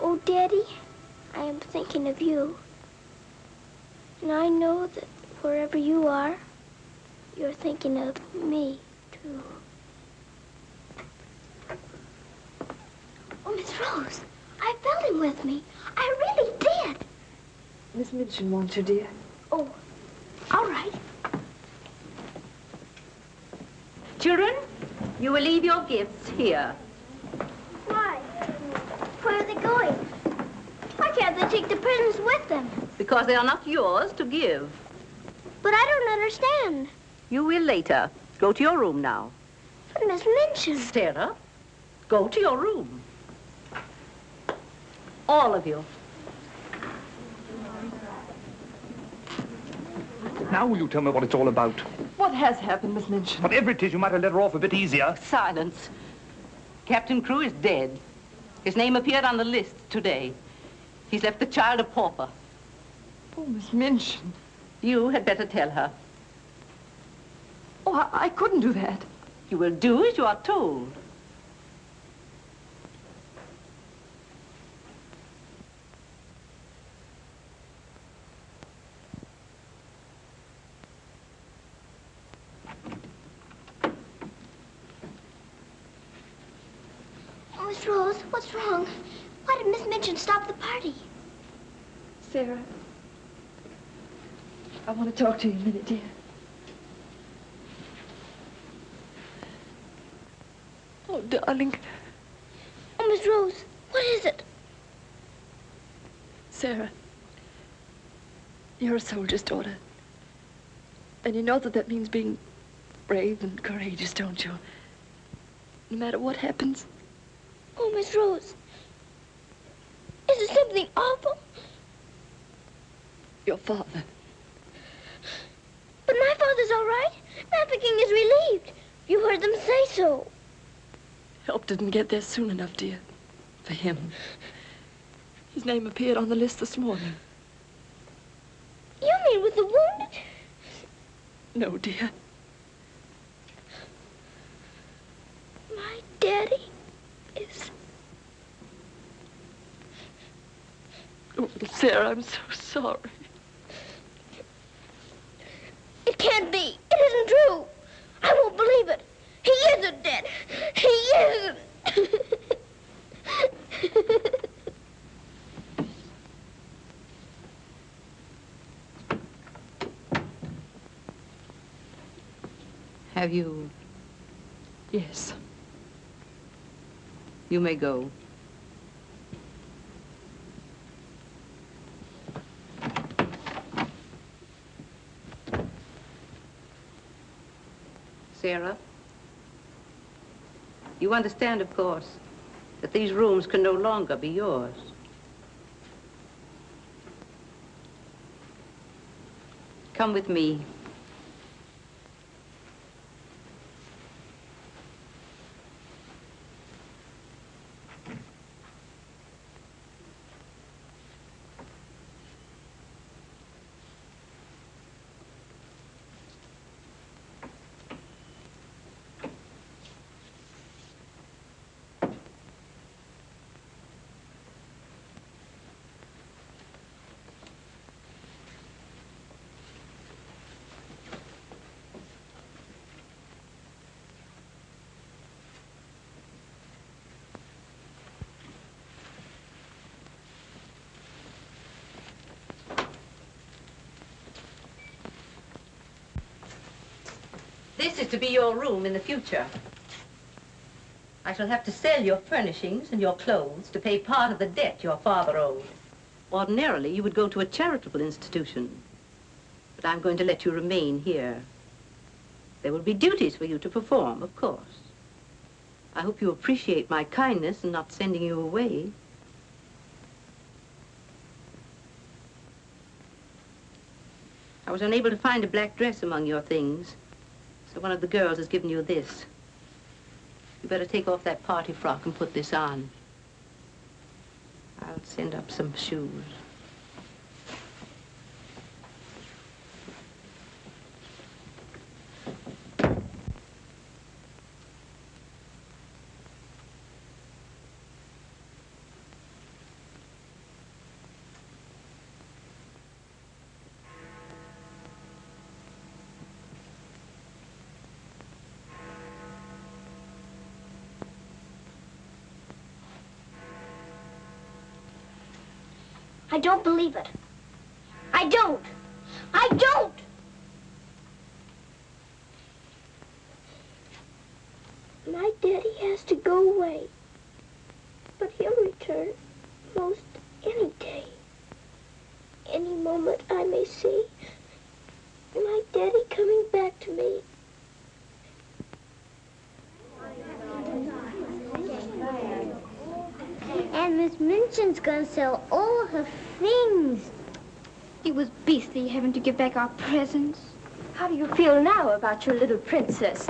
Speaker 1: Oh, Daddy, I am thinking of you. And I know that wherever you are, you're thinking of me, too. Oh, Miss Rose, I felt him with me. I really did.
Speaker 7: Miss Minchin wants you, dear.
Speaker 1: Oh, all right.
Speaker 4: Children, you will leave your gifts here.
Speaker 1: Why? Where are they going? Why can't they take the presents with them?
Speaker 4: Because they are not yours to give.
Speaker 1: But I don't understand.
Speaker 4: You will later. Go to your room now.
Speaker 1: But Miss Minchin...
Speaker 4: Sarah, go to your room. All of you.
Speaker 10: Now will you tell me what it's all about?
Speaker 7: What has happened, Miss Minchin?
Speaker 10: Whatever it is, you might have let her off a bit easier.
Speaker 4: Silence. Captain Crewe is dead. His name appeared on the list today. He's left the child a pauper.
Speaker 7: Oh, Miss Minchin.
Speaker 4: You had better tell her.
Speaker 7: Oh, I couldn't do that.
Speaker 4: You will do as you are told.
Speaker 1: Oh, Miss Rose, what's wrong? Why did Miss Minchin stop the party?
Speaker 7: Sarah, I want to talk to you a minute, dear. Oh, darling.
Speaker 1: Oh, Miss Rose, what is it?
Speaker 7: Sarah, you're a soldier's daughter. And you know that that means being brave and courageous, don't you? No matter what happens.
Speaker 1: Oh, Miss Rose, is it something awful?
Speaker 7: Your father.
Speaker 1: But my father's all right. Mafeking is relieved. You heard them say so.
Speaker 7: Help didn't get there soon enough, dear. For him. His name appeared on the list this morning.
Speaker 1: You mean with the wounded?
Speaker 7: No, dear.
Speaker 1: My daddy is...
Speaker 7: Oh, Sarah, I'm so sorry.
Speaker 1: It can't be. It isn't true. I won't believe it. He isn't dead. He isn't.
Speaker 4: Have you?
Speaker 7: Yes.
Speaker 4: You may go. Sarah, You understand, of course, that these rooms can no longer be yours. Come with me. This is to be your room in the future. I shall have to sell your furnishings and your clothes to pay part of the debt your father owed. Ordinarily, you would go to a charitable institution, but I'm going to let you remain here. There will be duties for you to perform, of course. I hope you appreciate my kindness in not sending you away. I was unable to find a black dress among your things. So one of the girls has given you this. You better take off that party frock and put this on. I'll send up some shoes.
Speaker 1: I don't believe it. I don't. I don't! My daddy has to go away. But he'll return most any day. Any moment I may see my daddy coming back to me. And Miss Minchin's gonna sell all her things.
Speaker 15: It was beastly having to give back our presents.
Speaker 5: How do you feel now about your little princess?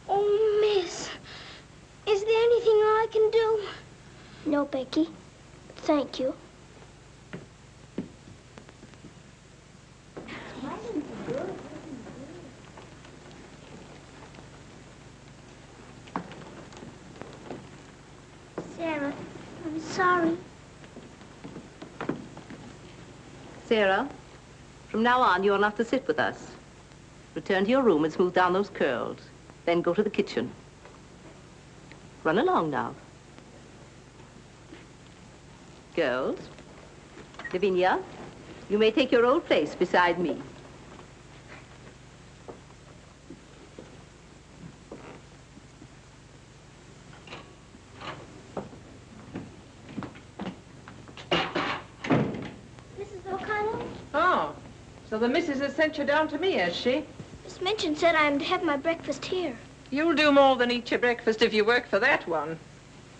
Speaker 1: Oh, Miss, is there anything I can do? No, Becky. Thank you. Sarah, I'm sorry.
Speaker 4: Sarah, from now on, you'll have to sit with us. Return to your room and smooth down those curls. Then go to the kitchen. Run along now. Girls, Lavinia, you may take your old place beside me.
Speaker 16: So the missus has sent you down to me, has she?
Speaker 1: Miss Minchin said I'm to have my breakfast here.
Speaker 16: You'll do more than eat your breakfast if you work for that one.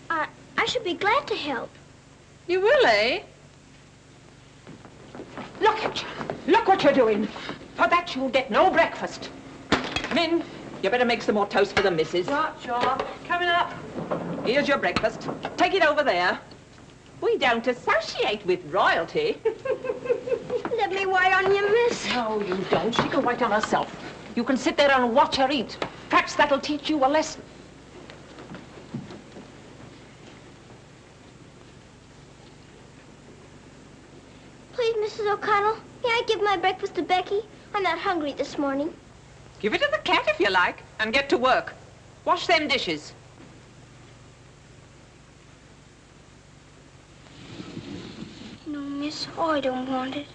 Speaker 1: I should be glad to help.
Speaker 16: You will, eh?
Speaker 13: Look at you. Look what you're doing. For that you'll get no breakfast.
Speaker 16: Min, you better make some more toast for the missus.
Speaker 13: Sure.
Speaker 16: Coming up. Here's your breakfast. Take it over there. We don't associate with royalty.
Speaker 1: Let me wait on you, miss.
Speaker 13: No, you don't. She can wait on herself. You can sit there and watch her eat. Perhaps that'll teach you a lesson.
Speaker 1: Please, Mrs. O'Connell, may I give my breakfast to Becky? I'm not hungry this morning.
Speaker 16: Give it to the cat if you like, and get to work. Wash them dishes.
Speaker 1: No, miss, I don't want it.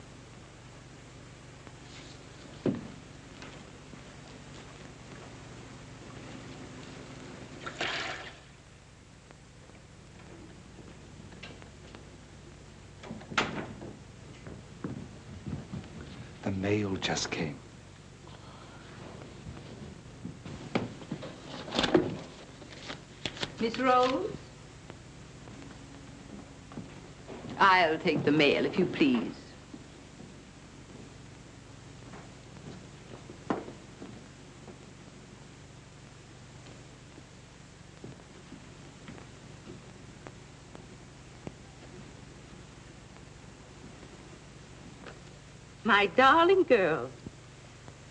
Speaker 6: The mail just came.
Speaker 4: Miss Rose? I'll take the mail, if you please. My darling girl,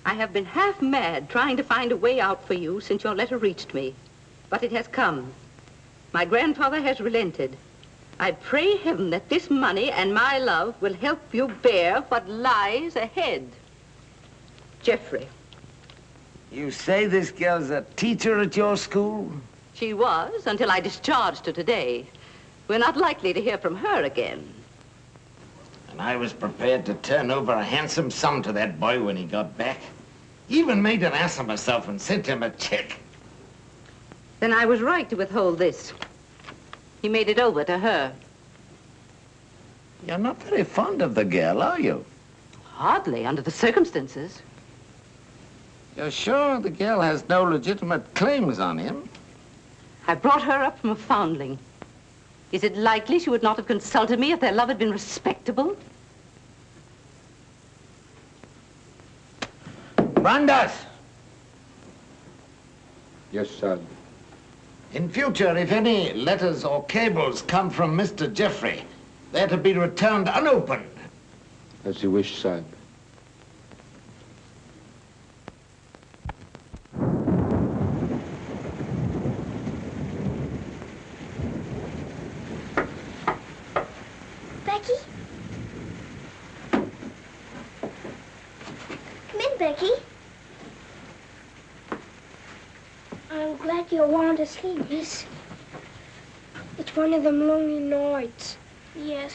Speaker 4: I have been half mad trying to find a way out for you since your letter reached me. But it has come. My grandfather has relented. I pray heaven that this money and my love will help you bear what lies ahead. Jeffrey.
Speaker 3: You say this girl's a teacher at your school?
Speaker 4: She was, until I discharged her today. We're not likely to hear from her again.
Speaker 3: And I was prepared to turn over a handsome sum to that boy when he got back. Even made an ass of myself and sent him a check.
Speaker 4: Then I was right to withhold this. He made it over to her.
Speaker 3: You're not very fond of the girl, are you?
Speaker 4: Hardly, under the circumstances.
Speaker 3: You're sure the girl has no legitimate claims on him?
Speaker 4: I brought her up from a foundling. Is it likely she would not have consulted me if their love had been respectable?
Speaker 3: Brandas!
Speaker 8: Yes, son.
Speaker 3: In future, if any letters or cables come from Mr. Jeffrey, they're to be returned unopened.
Speaker 8: As you wish, son.
Speaker 1: Becky? Come in, Becky. I'm glad you want to sleep, miss.
Speaker 15: It's one of them lonely nights.
Speaker 1: Yes.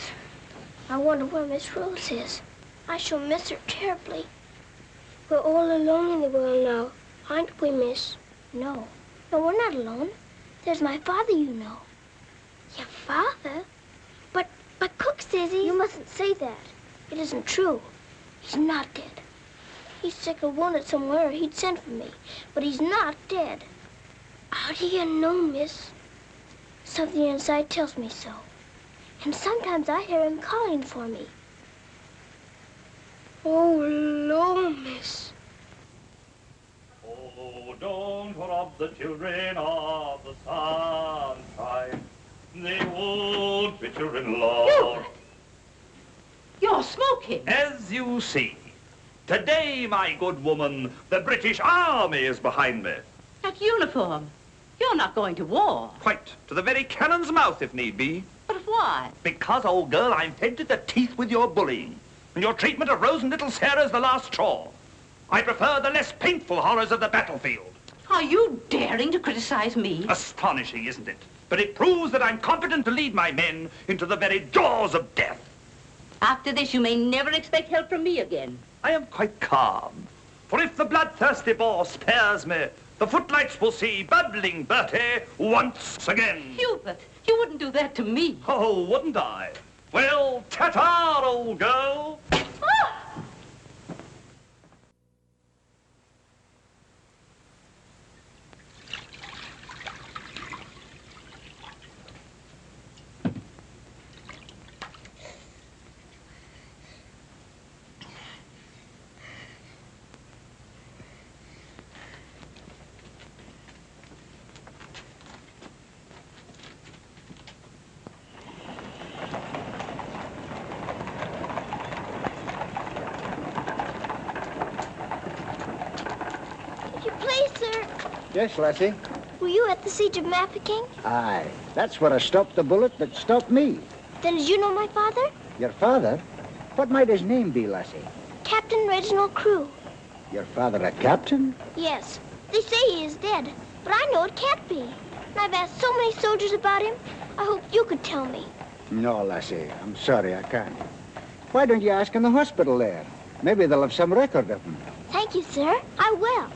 Speaker 1: I wonder where Miss Rose is. I shall miss her terribly.
Speaker 15: We're all alone in the world now, aren't we, miss?
Speaker 1: No. No, we're not alone. There's my father, you know.
Speaker 15: Your father?
Speaker 1: But Cook says he... You mustn't say that. It isn't true. He's not dead. He's sick or wounded somewhere, he'd send for me. But he's not dead.
Speaker 15: How do you know, miss?
Speaker 1: Something inside tells me so. And sometimes I hear him calling for me.
Speaker 15: Oh, Lord, miss.
Speaker 10: Oh, don't rob the children of the sunshine. They won't fit your in-law.
Speaker 4: You're smoking.
Speaker 10: As you see, today, my good woman, the British Army is behind me.
Speaker 4: That uniform. You're not going to war.
Speaker 10: Quite. To the very cannon's mouth, if need be.
Speaker 4: But why?
Speaker 10: Because, old girl, I'm fed to the teeth with your bullying. And your treatment of Rose and little Sarah's the last straw. I prefer the less painful horrors of the battlefield.
Speaker 4: Are you daring to criticize me?
Speaker 10: Astonishing, isn't it? But it proves that I'm competent to lead my men into the very jaws of death.
Speaker 4: After this, you may never expect help from me again.
Speaker 10: I am quite calm. For if the bloodthirsty boar spares me, the footlights will see bubbling Bertie once again.
Speaker 4: Hubert, you wouldn't do that to me.
Speaker 10: Oh, wouldn't I? Well, ta-ta, old girl.
Speaker 4: Ah!
Speaker 17: Yes, Lassie?
Speaker 1: Were you at the siege of Mafeking?
Speaker 17: Aye. That's where I stopped the bullet that stopped me.
Speaker 1: Then did you know my father?
Speaker 17: Your father? What might his name be, Lassie?
Speaker 1: Captain Reginald Crewe.
Speaker 17: Your father a captain?
Speaker 1: Yes. They say he is dead, but I know it can't be. And I've asked so many soldiers about him. I hoped you could tell me.
Speaker 17: No, Lassie. I'm sorry, I can't. Why don't you ask in the hospital there? Maybe they'll have some record of him.
Speaker 1: Thank you, sir. I will.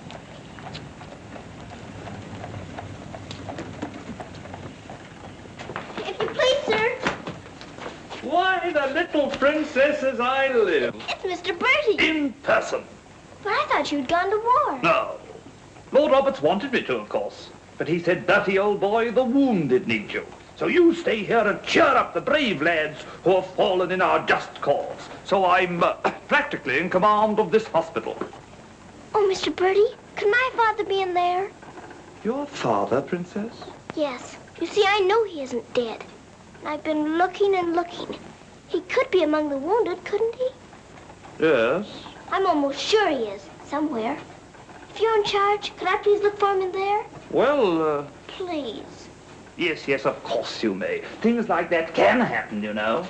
Speaker 1: If you please, sir.
Speaker 10: Why, the little princess as I live.
Speaker 1: It's Mr. Bertie.
Speaker 10: In person.
Speaker 1: But I thought you'd gone to war.
Speaker 10: No. Lord Roberts wanted me to, of course. But he said, Bertie, old boy, the wounded need you. So you stay here and cheer up the brave lads who have fallen in our just cause. So I'm practically in command of this hospital.
Speaker 1: Oh, Mr. Birdie, could my father be in there?
Speaker 2: Your father, Princess?
Speaker 1: Yes. You see, I know he isn't dead. And I've been looking and looking. He could be among the wounded, couldn't he?
Speaker 2: Yes.
Speaker 1: I'm almost sure he is, somewhere. If you're in charge, could I please look for him in there?
Speaker 10: Well,
Speaker 1: Please.
Speaker 10: Yes, yes, of course you may. Things like that can happen, you know.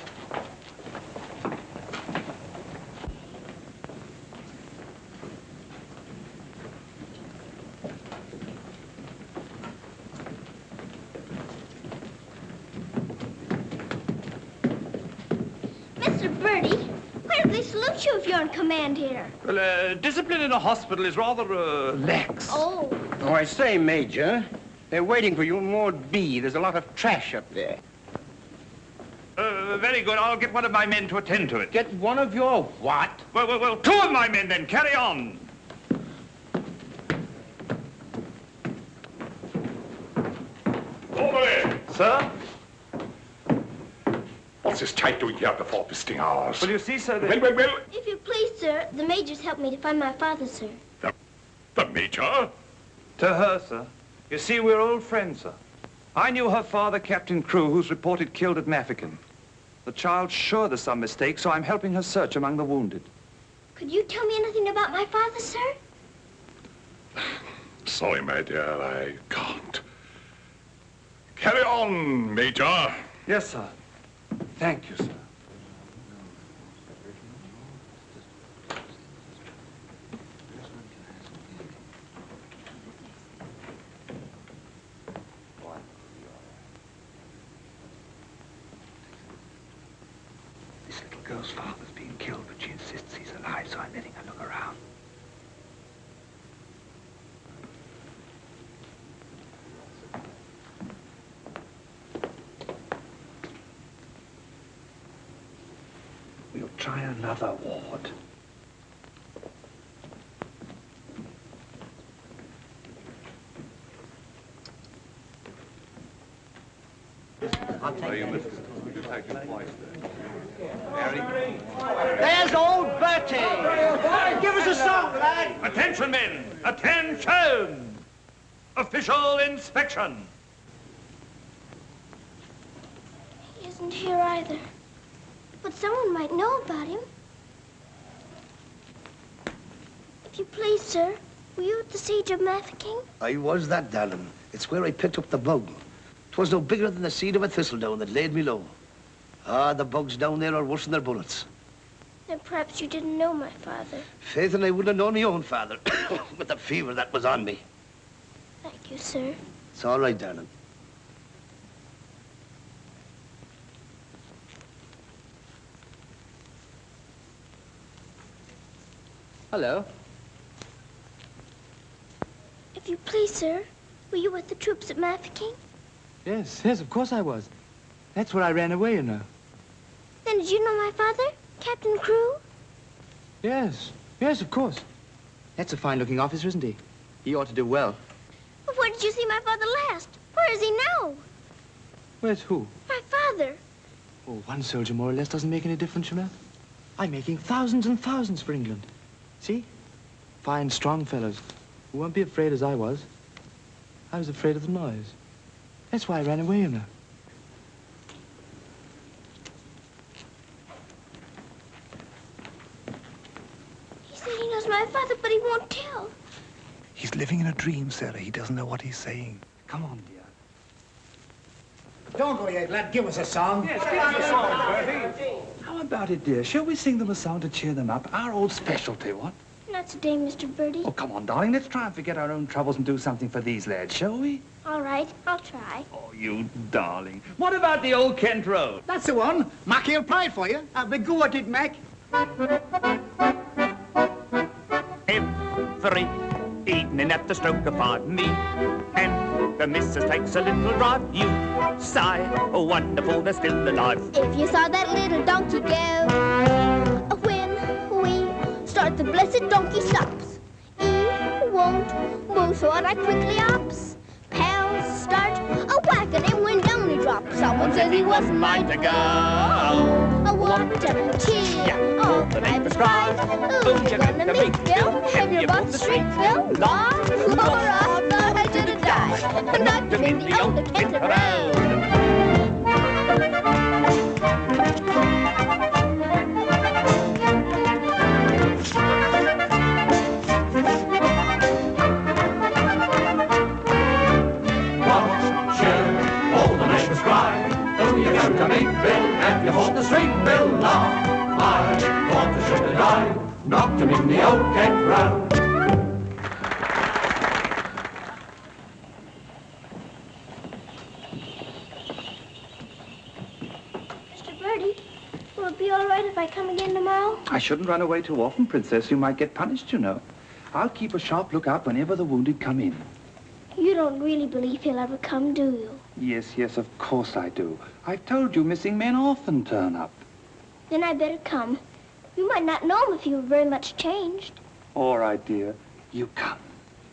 Speaker 1: Mr. Birdie, why do they salute you if you're in command here?
Speaker 10: Well, discipline in a hospital is rather, lax.
Speaker 1: Oh.
Speaker 14: Oh, I say, Major, they're waiting for you in Ward B. There's a lot of trash up there.
Speaker 10: Very good. I'll get one of my men to attend to it.
Speaker 14: Get one of your what?
Speaker 10: Well, two of my men then. Carry on.
Speaker 18: Over there.
Speaker 10: Sir?
Speaker 18: What's this type doing here before visiting hours?
Speaker 10: Well, you see, sir,
Speaker 18: Well.
Speaker 1: If you please, sir, the major's helped me to find my father, sir.
Speaker 18: The Major?
Speaker 10: To her, sir. You see, we're old friends, sir. I knew her father, Captain Crewe, who's reported killed at Mafeking. The child's sure there's some mistake, so I'm helping her search among the wounded.
Speaker 1: Could you tell me anything about my father, sir?
Speaker 18: Sorry, my dear, I can't. Carry on, Major.
Speaker 10: Yes, sir. Thank you, sir.
Speaker 6: Girl's father's being killed, but she insists he's alive, so I'm letting her look around. We'll try another ward.
Speaker 17: There's old Bertie. Give us a song, lad.
Speaker 10: Attention, men! Attention! Official inspection.
Speaker 1: He isn't here either. But someone might know about him. If you please, sir, were you at the siege of Mafeking?
Speaker 19: I was that, darling. It's where I picked up the bug. 'Twas no bigger than the seed of a thistledown that laid me low. Ah, the bugs down there are worse than their bullets.
Speaker 1: Then perhaps you didn't know my father.
Speaker 19: Faith, and I wouldn't have known my own father with the fever that was on me.
Speaker 1: Thank you, sir.
Speaker 19: It's all right, darling.
Speaker 20: Hello.
Speaker 1: If you please, sir, were you with the troops at Mafeking?
Speaker 20: Yes, of course I was. That's where I ran away, you know.
Speaker 1: Then did you know my father, Captain Crewe?
Speaker 20: Yes, of course. That's a fine-looking officer, isn't he? He ought to do well.
Speaker 1: But where did you see my father last? Where is he now?
Speaker 20: Where's who?
Speaker 1: My father.
Speaker 20: Oh, one soldier more or less doesn't make any difference, you know. I'm making thousands and thousands for England. See? Fine, strong fellows who won't be afraid as I was. I was afraid of the noise. That's why I ran away, you know.
Speaker 1: He said he knows my father, but he won't tell.
Speaker 6: He's living in a dream, Sarah. He doesn't know what he's saying. Come on, dear.
Speaker 17: Don't go yet, lad. Give us a song.
Speaker 6: Yes, give us a song, Bertie. How about it, dear? Shall we sing them a song to cheer them up? Our old specialty, what?
Speaker 1: Not today, Mr. Birdie.
Speaker 6: Oh, come on, darling. Let's try and forget our own troubles and do something for these lads, shall we?
Speaker 1: All right, I'll try.
Speaker 10: Oh, you darling. What about the old Kent Road?
Speaker 17: That's the one. Mac, he'll play it for you. Have a go at it, Mac.
Speaker 21: Every evening at the stroke of 5 me and the missus takes a little drive. You sigh, oh wonderful, they're still alive.
Speaker 1: If you saw that little donkey go, when we start, the blessed donkey stops. He won't move, so I quickly ups. Pound and said he wasn't mine to go. I walked up a tea, all the neighbors cried, "Who's you gonna meet, Bill? Have you bought the street, Bill?" Lord, I thought I should have died, and knocked him in the old Kent Road.
Speaker 9: To meet Bill, have you bought the street, Bill? Law, I thought I should have died, knocked him in the old Kent Road.
Speaker 1: Mr. Birdie, will it be all right if I come again tomorrow?
Speaker 10: I shouldn't run away too often, Princess. You might get punished, you know. I'll keep a sharp lookout whenever the wounded come in.
Speaker 1: You don't really believe he'll ever come, do you?
Speaker 10: Yes, of course I do. I've told you missing men often turn up.
Speaker 1: Then I better come. You might not know him if he were very much changed.
Speaker 10: All right, dear. You come.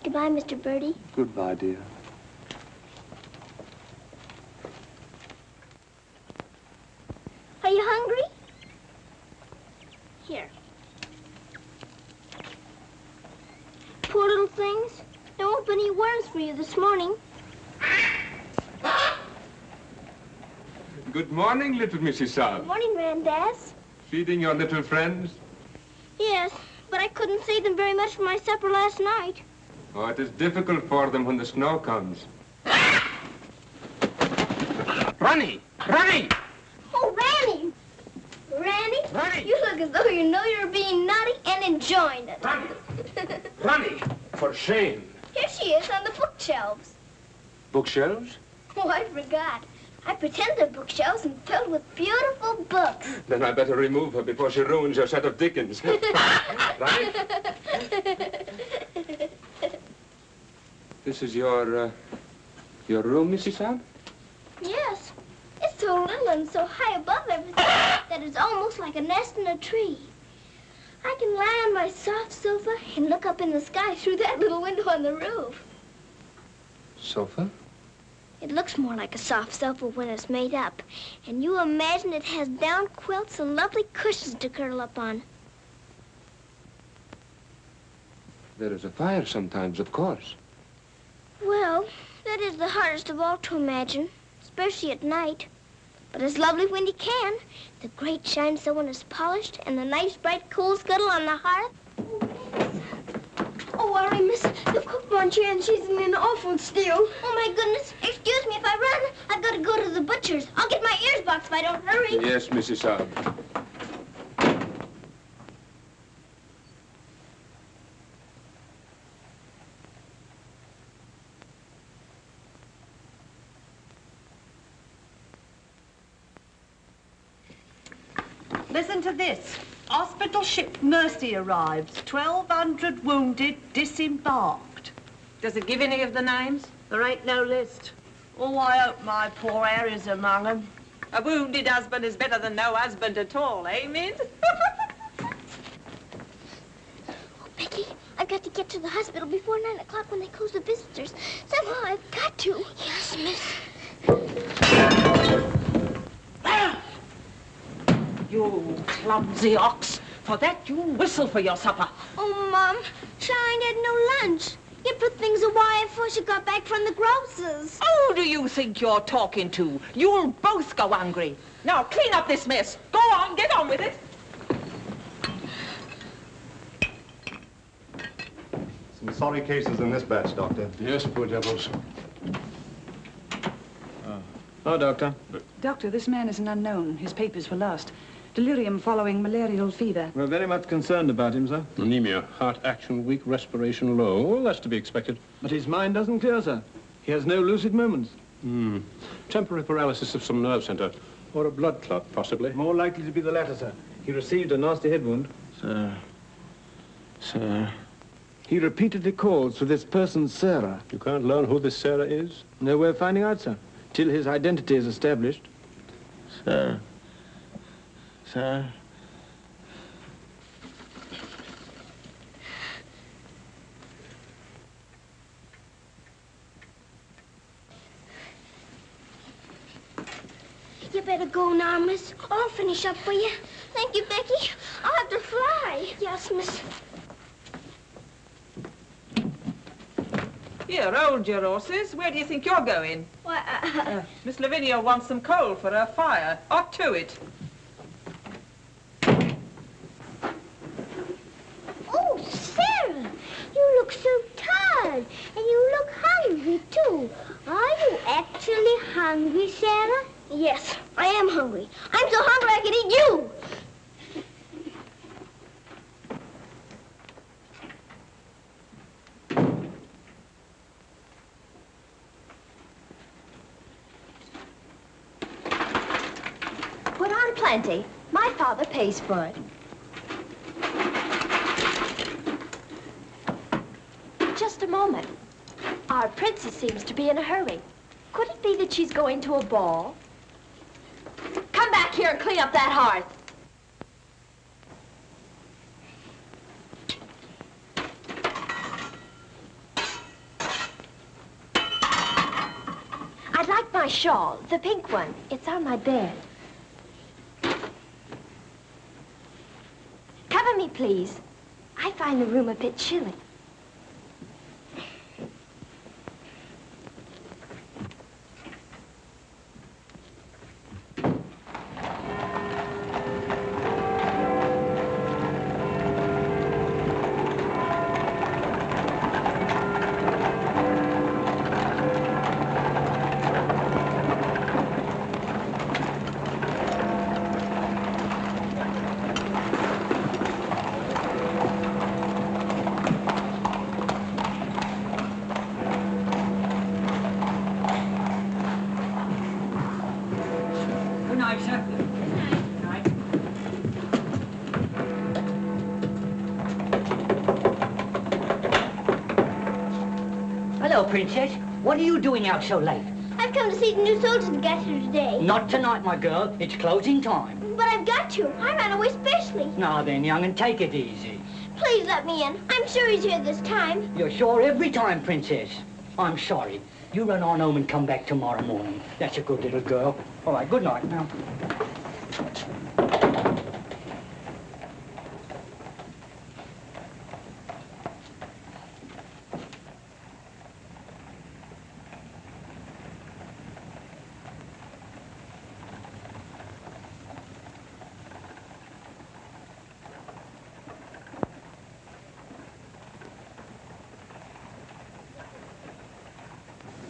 Speaker 1: Goodbye, Mr. Birdie.
Speaker 10: Goodbye, dear.
Speaker 1: Are you hungry? Here. Poor little things. There won't be any worms for you this morning.
Speaker 8: Good morning, little Mrs. Saab.
Speaker 1: Good morning, Grandaz.
Speaker 8: Feeding your little friends?
Speaker 1: Yes, but I couldn't save them very much for my supper last night.
Speaker 8: Oh, it is difficult for them when the snow comes.
Speaker 3: Ronnie! Ronnie!
Speaker 1: Oh, Ranny! Ranny, you look as though you know you're being naughty and enjoying it.
Speaker 8: Ronnie! For shame.
Speaker 1: Here she is on the bookshelves.
Speaker 8: Bookshelves?
Speaker 1: Oh, I forgot. I pretend they're bookshelves and filled with beautiful books.
Speaker 8: Then I better remove her before she ruins your set of Dickens. Right? This is your room, Mrs. Saab?
Speaker 1: Yes. It's so little and so high above everything that it's almost like a nest in a tree. I can lie on my soft sofa and look up in the sky through that little window on the roof.
Speaker 8: Sofa?
Speaker 1: It looks more like a soft sofa when it's made up. And you imagine it has down quilts and lovely cushions to curl up on.
Speaker 8: There is a fire sometimes, of course.
Speaker 1: Well, that is the hardest of all to imagine, especially at night. But it's lovely when you can. The grate shines so when it's polished, and the nice bright coal scuttle on the hearth. Oh, worry, miss. The cook wants you, and she's in an awful stew. Oh, my goodness. Excuse me if I run. I've got to go to the butcher's. I'll get my ears boxed if I don't hurry.
Speaker 8: Yes, Mrs. Saab.
Speaker 11: Listen to this. Hospital ship Mercy arrives. 1,200 wounded disembarked.
Speaker 16: Does it give any of the names?
Speaker 11: There ain't no list. Oh, I hope my poor Harry's among them.
Speaker 16: A wounded husband is better than no husband at all, eh, Mint?
Speaker 1: Becky, I've got to get to the hospital before 9 o'clock when they close the visitors. Somehow I've got to. Yes, miss.
Speaker 16: You clumsy ox. For that, you whistle for your supper.
Speaker 1: Oh, Mom, Shine had no lunch. You put things away before she got back from the grocer's.
Speaker 16: Who do you think you're talking to? You'll both go hungry. Now, clean up this mess. Go on, get on with it.
Speaker 22: Some sorry cases in this batch, Doctor.
Speaker 8: Yes, poor devils.
Speaker 22: Oh, Doctor.
Speaker 11: Doctor, this man is an unknown. His papers were lost. Delirium following malarial fever.
Speaker 22: We're very much concerned about him, sir.
Speaker 8: Anemia, heart action weak, respiration low. Well, that's to be expected.
Speaker 22: But his mind doesn't clear, sir. He has no lucid moments.
Speaker 8: Temporary paralysis of some nerve center. Or a blood clot, possibly.
Speaker 22: More likely to be the latter, sir. He received a nasty head wound.
Speaker 8: Sir.
Speaker 22: He repeatedly calls for this person, Sarah.
Speaker 8: You can't learn who this Sarah is?
Speaker 22: No way of finding out, sir. Till his identity is established.
Speaker 8: Sir.
Speaker 1: You better go now, miss. I'll finish up for you. Thank you, Becky. I'll have to fly. Yes, miss.
Speaker 16: Here, hold your horses. Where do you think you're going?
Speaker 1: Why,
Speaker 16: Miss Lavinia wants some coal for her fire. Up to it.
Speaker 1: Oh, Sarah, you look so tired, and you look hungry, too. Are you actually hungry, Sarah? Yes, I am hungry. I'm so hungry I can eat you.
Speaker 5: Put on plenty. My father pays for it. Just a moment. Our princess seems to be in a hurry. Could it be that she's going to a ball? Come back here and clean up that hearth. I'd like my shawl, the pink one. It's on my bed. Cover me, please. I find the room a bit chilly.
Speaker 7: Hello, Princess. What are you doing out so late?
Speaker 1: I've come to see the new soldiers that got here today.
Speaker 7: Not tonight, my girl. It's closing time.
Speaker 1: But I've got to. I ran away specially.
Speaker 7: Now then, young, and take it easy.
Speaker 1: Please let me in. I'm sure he's here this time.
Speaker 7: You're sure every time, Princess. I'm sorry. You run on home and come back tomorrow morning. That's a good little girl. All right, good night now.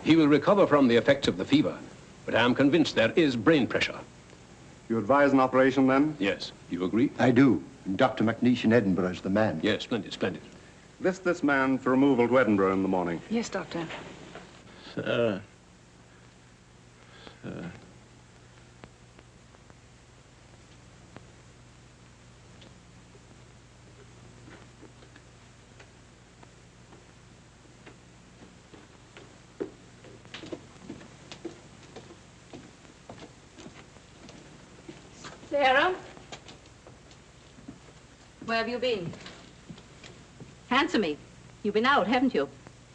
Speaker 12: He will recover from the effects of the fever, but I am convinced there is brain pressure.
Speaker 23: You advise an operation, then?
Speaker 12: Yes. You agree?
Speaker 23: I do. And Dr. McNeish in Edinburgh is the man.
Speaker 12: Yes, splendid, splendid.
Speaker 23: List this man for removal to Edinburgh in the morning.
Speaker 11: Yes, Doctor.
Speaker 23: Sir.
Speaker 4: Sarah? Where have you been? Answer me. You've been out, haven't you?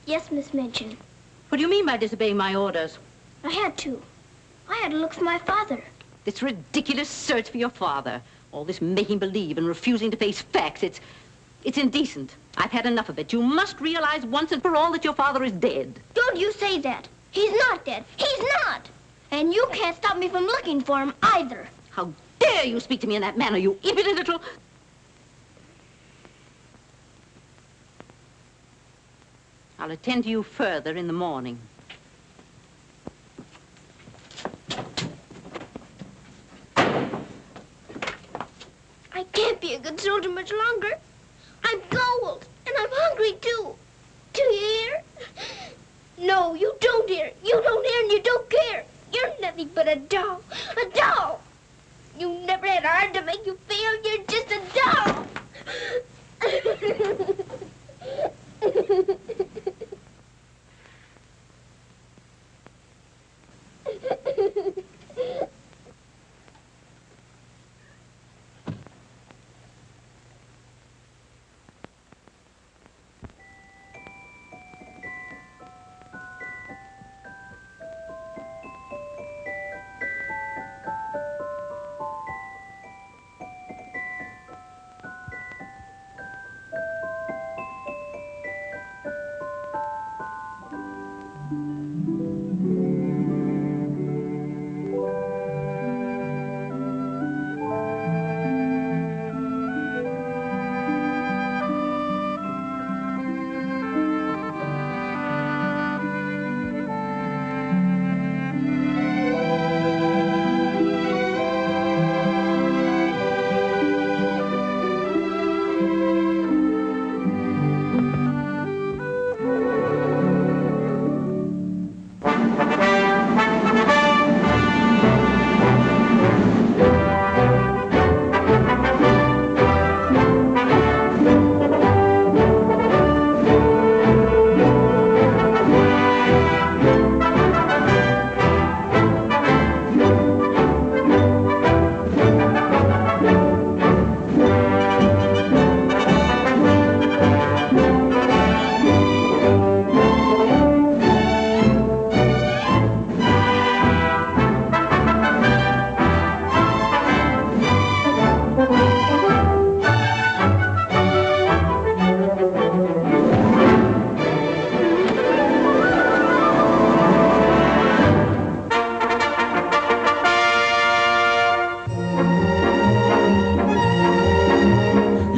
Speaker 1: Yes, Miss Minchin.
Speaker 4: What do you mean by disobeying my orders?
Speaker 1: I had to. I had to look for my father.
Speaker 4: This ridiculous search for your father. All this making believe and refusing to face facts. It's indecent. I've had enough of it. You must realize once and for all that your father is dead.
Speaker 1: Don't you say that. He's not dead. He's not. And you can't stop me from looking for him either.
Speaker 4: How dare you speak to me in that manner, you impudent little... I'll attend to you further in the morning.
Speaker 1: I can't be a good soldier much longer. I'm cold, and I'm hungry, too. Do you hear? No, you don't hear. You don't hear and you don't care. You're nothing but a doll. A doll! You never had a heart to make you feel. You're just a doll!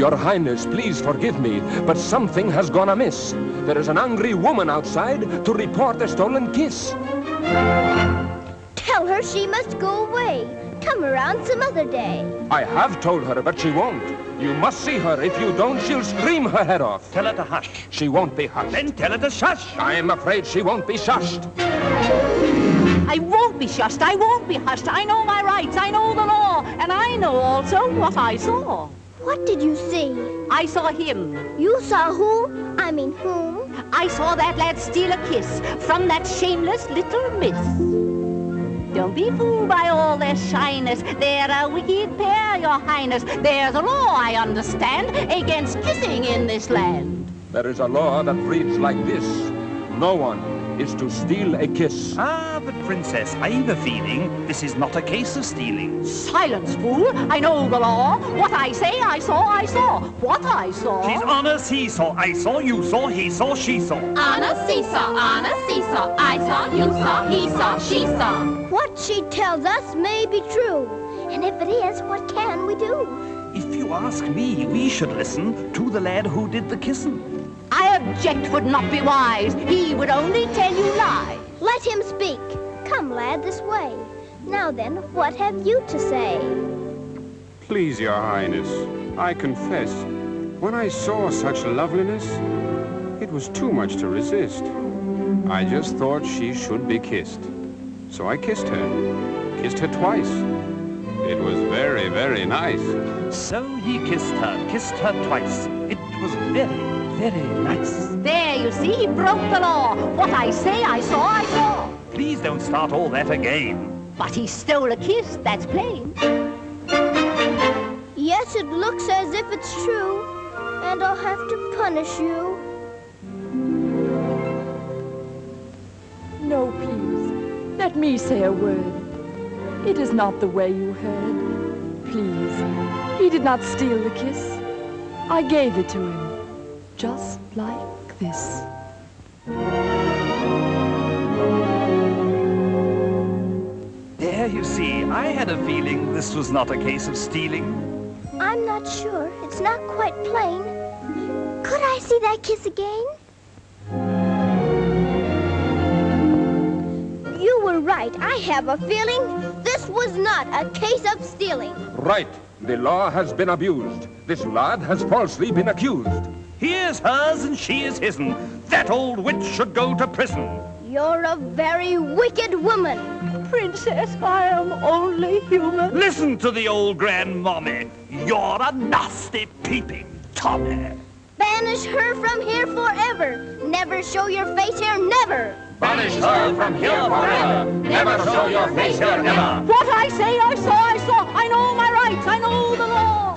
Speaker 12: Your Highness, please forgive me, but something has gone amiss. There is an angry woman outside to report a stolen kiss.
Speaker 1: Tell her she must go away. Come around some other day.
Speaker 12: I have told her, but she won't. You must see her. If you don't, she'll scream her head off.
Speaker 21: Tell her to hush.
Speaker 12: She won't be hushed.
Speaker 21: Then tell her to shush.
Speaker 12: I'm afraid she won't be shushed.
Speaker 4: I won't be shushed. I won't be hushed. I know my rights. I know the law. And I know also what I saw.
Speaker 1: What did you see?
Speaker 4: I saw him.
Speaker 1: You saw who? I mean whom?
Speaker 4: I saw that lad steal a kiss from that shameless little miss. Don't be fooled by all their shyness. They're a wicked pair, Your Highness. There's a law, I understand, against kissing in this land.
Speaker 12: There is a law that reads like this. No one is to steal a kiss.
Speaker 21: Ah, but Princess, I've a feeling this is not a case of stealing.
Speaker 4: Silence, fool. I know the law. What I say, I saw, I saw. What I saw.
Speaker 21: She's on a seesaw. I saw, you saw, he saw, she saw.
Speaker 5: On a seesaw, on a seesaw. I saw, you saw, he saw, she saw.
Speaker 1: What she tells us may be true. And if it is, what can we do?
Speaker 21: If you ask me, we should listen to the lad who did the kissing.
Speaker 4: I object would not be wise. He would only tell you lies.
Speaker 1: Let him speak. Come, lad, this way. Now then, what have you to say?
Speaker 8: Please, Your Highness, I confess, when I saw such loveliness, it was too much to resist. I just thought she should be kissed. So I kissed her twice. It was very, very nice.
Speaker 21: So he kissed her twice. It was very, very nice.
Speaker 4: There, you see, he broke the law. What I say, I saw, I saw.
Speaker 21: Please don't start all that again.
Speaker 4: But he stole a kiss, that's plain.
Speaker 1: Yes, it looks as if it's true. And I'll have to punish you.
Speaker 2: No, please. Let me say a word. It is not the way you heard. Please, he did not steal the kiss. I gave it to him, just like this.
Speaker 21: There, you see, I had a feeling this was not a case of stealing.
Speaker 1: I'm not sure. It's not quite plain. Could I see that kiss again? You were right. I have a feeling this was not a case of stealing.
Speaker 12: Right. The law has been abused. This lad has falsely been accused.
Speaker 21: He is hers and she is his'n. That old witch should go to prison.
Speaker 1: You're a very wicked woman.
Speaker 4: Princess, I am only human.
Speaker 21: Listen to the old grandmommy. You're a nasty peeping Tommy.
Speaker 1: Banish her from here forever. Never show your face here, never.
Speaker 21: Banish her from here forever. Never show your face here, never.
Speaker 4: What I say, I saw, I saw. I know my rights, I know the law.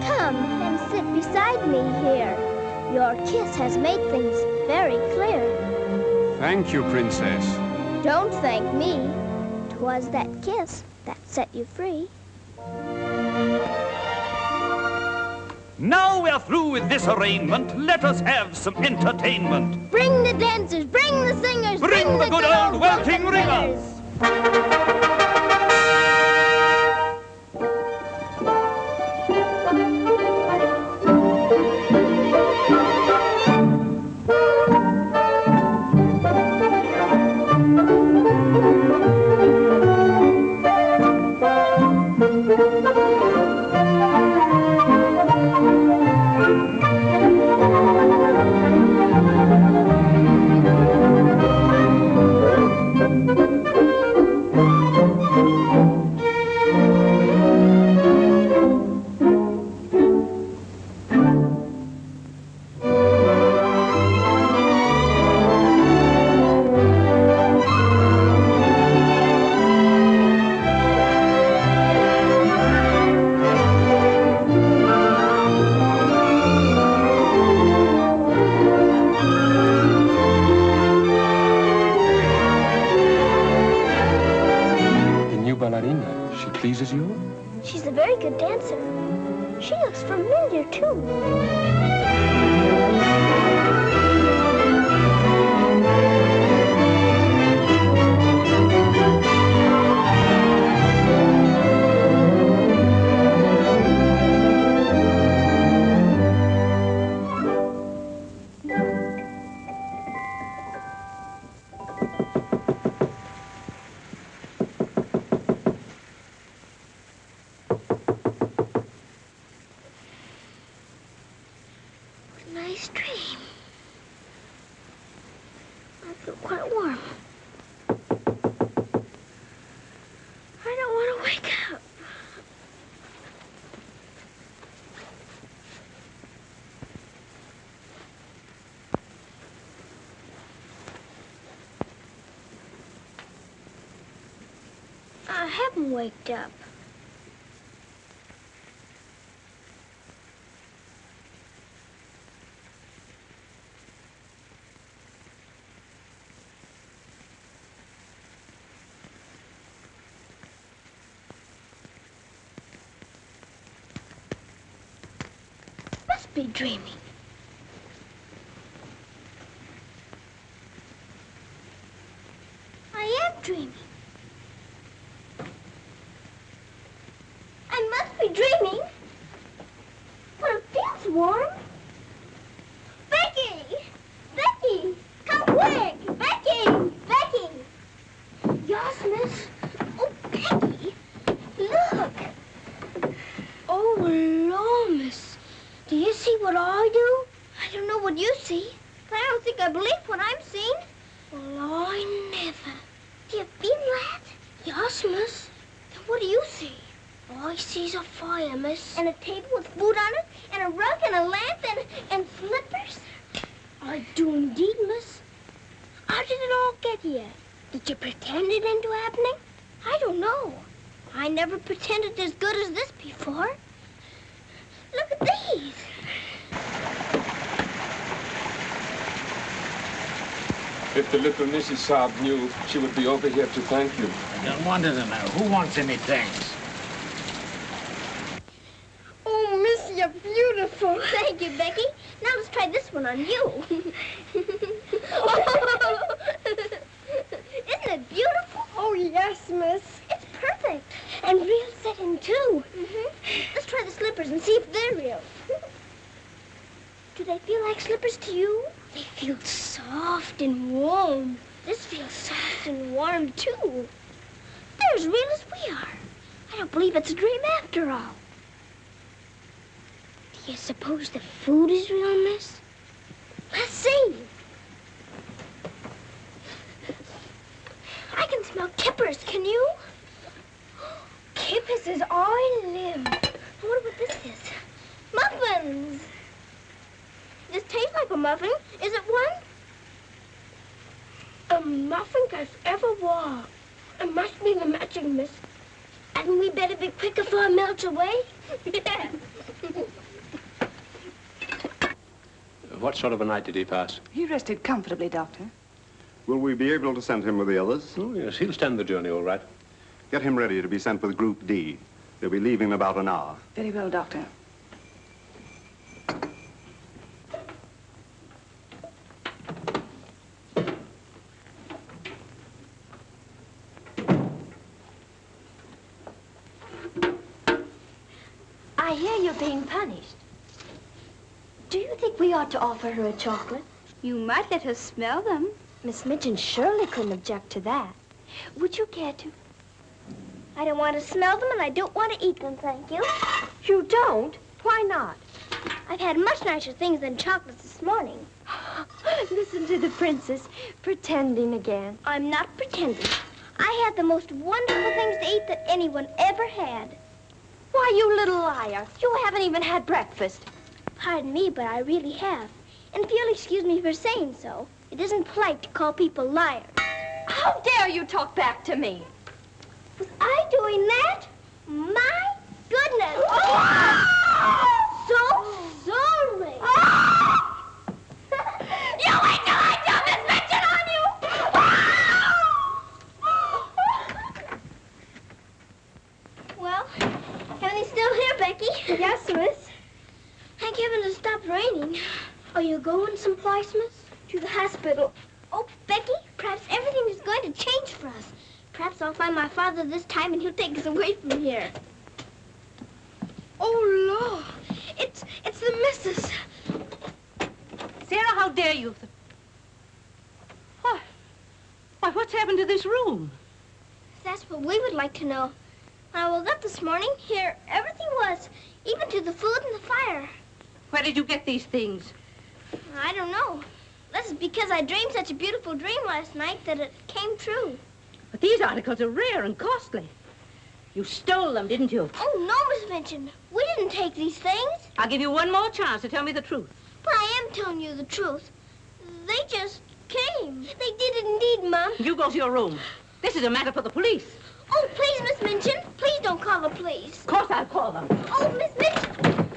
Speaker 1: Come and sit beside me here. Your kiss has made things very clear.
Speaker 8: Thank you, Princess.
Speaker 1: Don't thank me. 'Twas that kiss that set you free.
Speaker 21: Now we're through with this arraignment. Let us have some entertainment.
Speaker 1: Bring the dancers, bring the singers,
Speaker 21: Bring the good old welting ringers.
Speaker 12: Pleases you?
Speaker 1: She's a very good dancer. She looks familiar, too. feel quite warm. I don't want to wake up. I haven't waked up. Must be dreaming. I am dreaming. I must be dreaming. But it feels warm. Becky! Becky! Come quick! Becky! Becky! Yes, miss? Oh, Becky! Look! Oh, Lord, miss. Do you see what I do? I don't know what you see, but I don't think I believe what I'm seeing. Well, I never. Do you feel that? Yes, miss. Then what do you see? I sees a fire, miss. And a table with food on it, and a rug, and a lamp, and slippers. I do indeed, miss. How did it all get here? Did you pretend it into happening? I don't know. I never pretended as good as this before. Look at these.
Speaker 12: If the little Mrs. Saab knew, she would be over here to thank you.
Speaker 3: I don't want to know. Who wants any thanks?
Speaker 1: Oh, miss, you're beautiful. Thank you, Becky. Now let's try this one on you. Isn't it beautiful? Oh, yes, miss. It's perfect. And real satin, too. Let's try the slippers and see if they're real. Do they feel like slippers to you? They feel soft and warm. This feels soft and warm, too. They're as real as we are. I don't believe it's a dream after all. Do you suppose the food is real, miss? Let's see. I can smell kippers, can you? Kippers is all I live. I wonder what this is. Muffins! This tastes like a muffin. Is it one? A muffin as ever was. It must be the magic, miss. And we better be quick before it melts away. Yeah.
Speaker 8: What sort of a night did he pass?
Speaker 11: He rested comfortably, Doctor.
Speaker 23: Will we be able to send him with the others?
Speaker 8: Oh, yes, he'll stand the journey all right.
Speaker 23: Get him ready to be sent with Group D. They'll be leaving in about an hour.
Speaker 11: Very well, Doctor.
Speaker 5: I hear you're being punished. Do you think we ought to offer her a chocolate?
Speaker 1: You might let her smell them.
Speaker 5: Miss Mitchell surely couldn't object to that. Would you care to?
Speaker 1: I don't want to smell them, and I don't want to eat them, thank you.
Speaker 5: You don't? Why not?
Speaker 1: I've had much nicer things than chocolates this morning.
Speaker 5: Listen to the princess, pretending again.
Speaker 1: I'm not pretending. I had the most wonderful things to eat that anyone ever had.
Speaker 5: Why, you little liar. You haven't even had breakfast.
Speaker 1: Pardon me, but I really have. And if you'll excuse me for saying so, it isn't polite to call people liars.
Speaker 5: How dare you talk back to me?
Speaker 1: Was I doing that? My goodness. So sorry.
Speaker 5: You wait till I dump this mention on you!
Speaker 1: Well, everything's still here, Becky. Yes, miss. Thank heaven it stopped raining. Are you going someplace, miss? To the hospital. Oh, Becky, perhaps everything is going to change for us. Perhaps I'll find my father this time and he'll take us away from here. Oh, Lord. It's the missus.
Speaker 4: Sarah, how dare you? Why, what's happened to this room?
Speaker 1: That's what we would like to know. When I woke up this morning, here everything was, even to the food and the fire.
Speaker 4: Where did you get these things?
Speaker 1: I don't know. That's because I dreamed such a beautiful dream last night that it came true.
Speaker 4: But these articles are rare and costly. You stole them, didn't you?
Speaker 1: Oh, no, Miss Minchin. We didn't take these things.
Speaker 4: I'll give you one more chance to tell me the truth.
Speaker 1: But I am telling you the truth. They just came. They did indeed, Mom.
Speaker 4: You go to your room. This is a matter for the police.
Speaker 1: Oh, please, Miss Minchin. Please don't call the police.
Speaker 4: Of course I'll call them.
Speaker 1: Oh, Miss Minchin.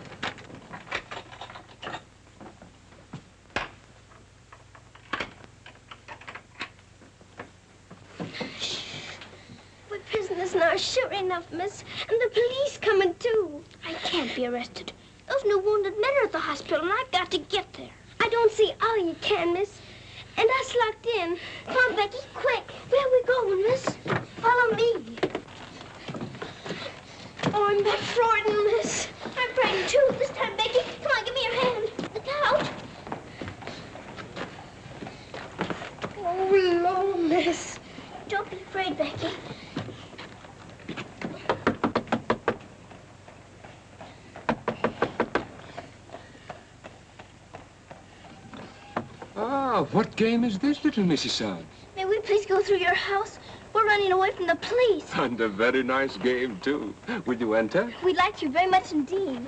Speaker 1: We're prisoners now, sure enough, miss. And the police coming, too. I can't be arrested. Those new wounded men are at the hospital, and I've got to get there. I don't see how you can, miss. And us locked in. Come on, Becky, quick. Where are we going, miss? Follow me. Oh, I'm that frightened, miss. I'm frightened, too. This time, Becky. Come on, give me your hand. Look out. Oh, Lord, miss. Don't be afraid, Becky.
Speaker 12: Ah, what game is this, little Mrs. Sarah?
Speaker 1: May we please go through your house? We're running away from the police.
Speaker 12: And a very nice game, too. Will you enter?
Speaker 1: We'd like you very much indeed.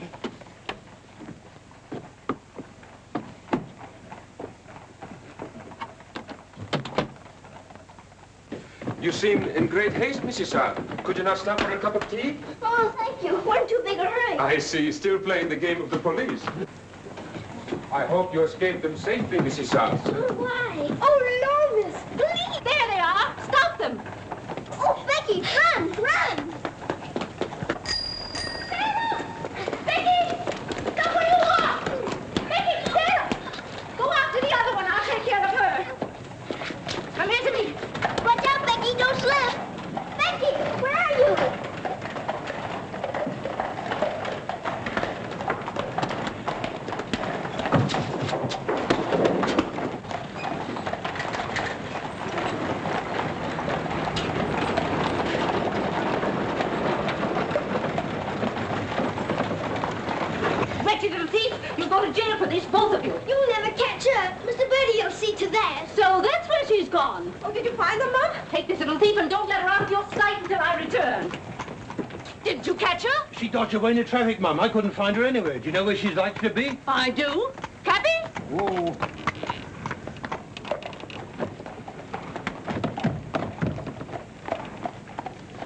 Speaker 12: You seem in great haste, Mrs. Sarah. Could you not stop for a cup of tea?
Speaker 1: Oh, thank you. We're in too big a hurry.
Speaker 12: I see. Still playing the game of the police. I hope you escaped them safely, Mrs. Sarah.
Speaker 1: Oh, why? Oh, no, miss. Please.
Speaker 4: There they are. Stop them.
Speaker 1: Oh, Becky, run, run. Sarah! Becky! Stop where you are! Becky, Sarah!
Speaker 4: Go after the other one. I'll take care of her. Come here to me.
Speaker 1: Watch out, Becky. Don't slip. Becky, where are you?
Speaker 4: Wretched little thief. You'll go to jail for this, both of you.
Speaker 1: You'll never catch her. Mr. Birdie will see to that.
Speaker 4: So that's where she's gone. Oh, did you find them, Mom? Take this little thief and don't let her out of your sight until I return. Didn't you catch her?
Speaker 13: She dodged away in the traffic, Mum. I couldn't find her anywhere. Do you know where she's likely to be?
Speaker 4: I do. Cappy?
Speaker 13: Whoa.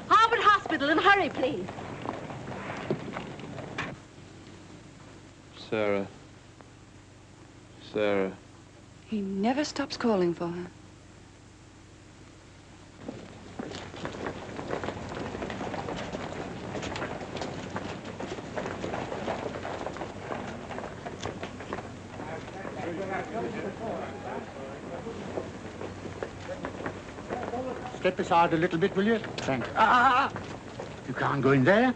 Speaker 4: Harvard Hospital, and hurry, please.
Speaker 22: Sarah. Sarah.
Speaker 2: He never stops calling for her.
Speaker 17: Step aside a little bit, will you? Thanks. You can't go in there.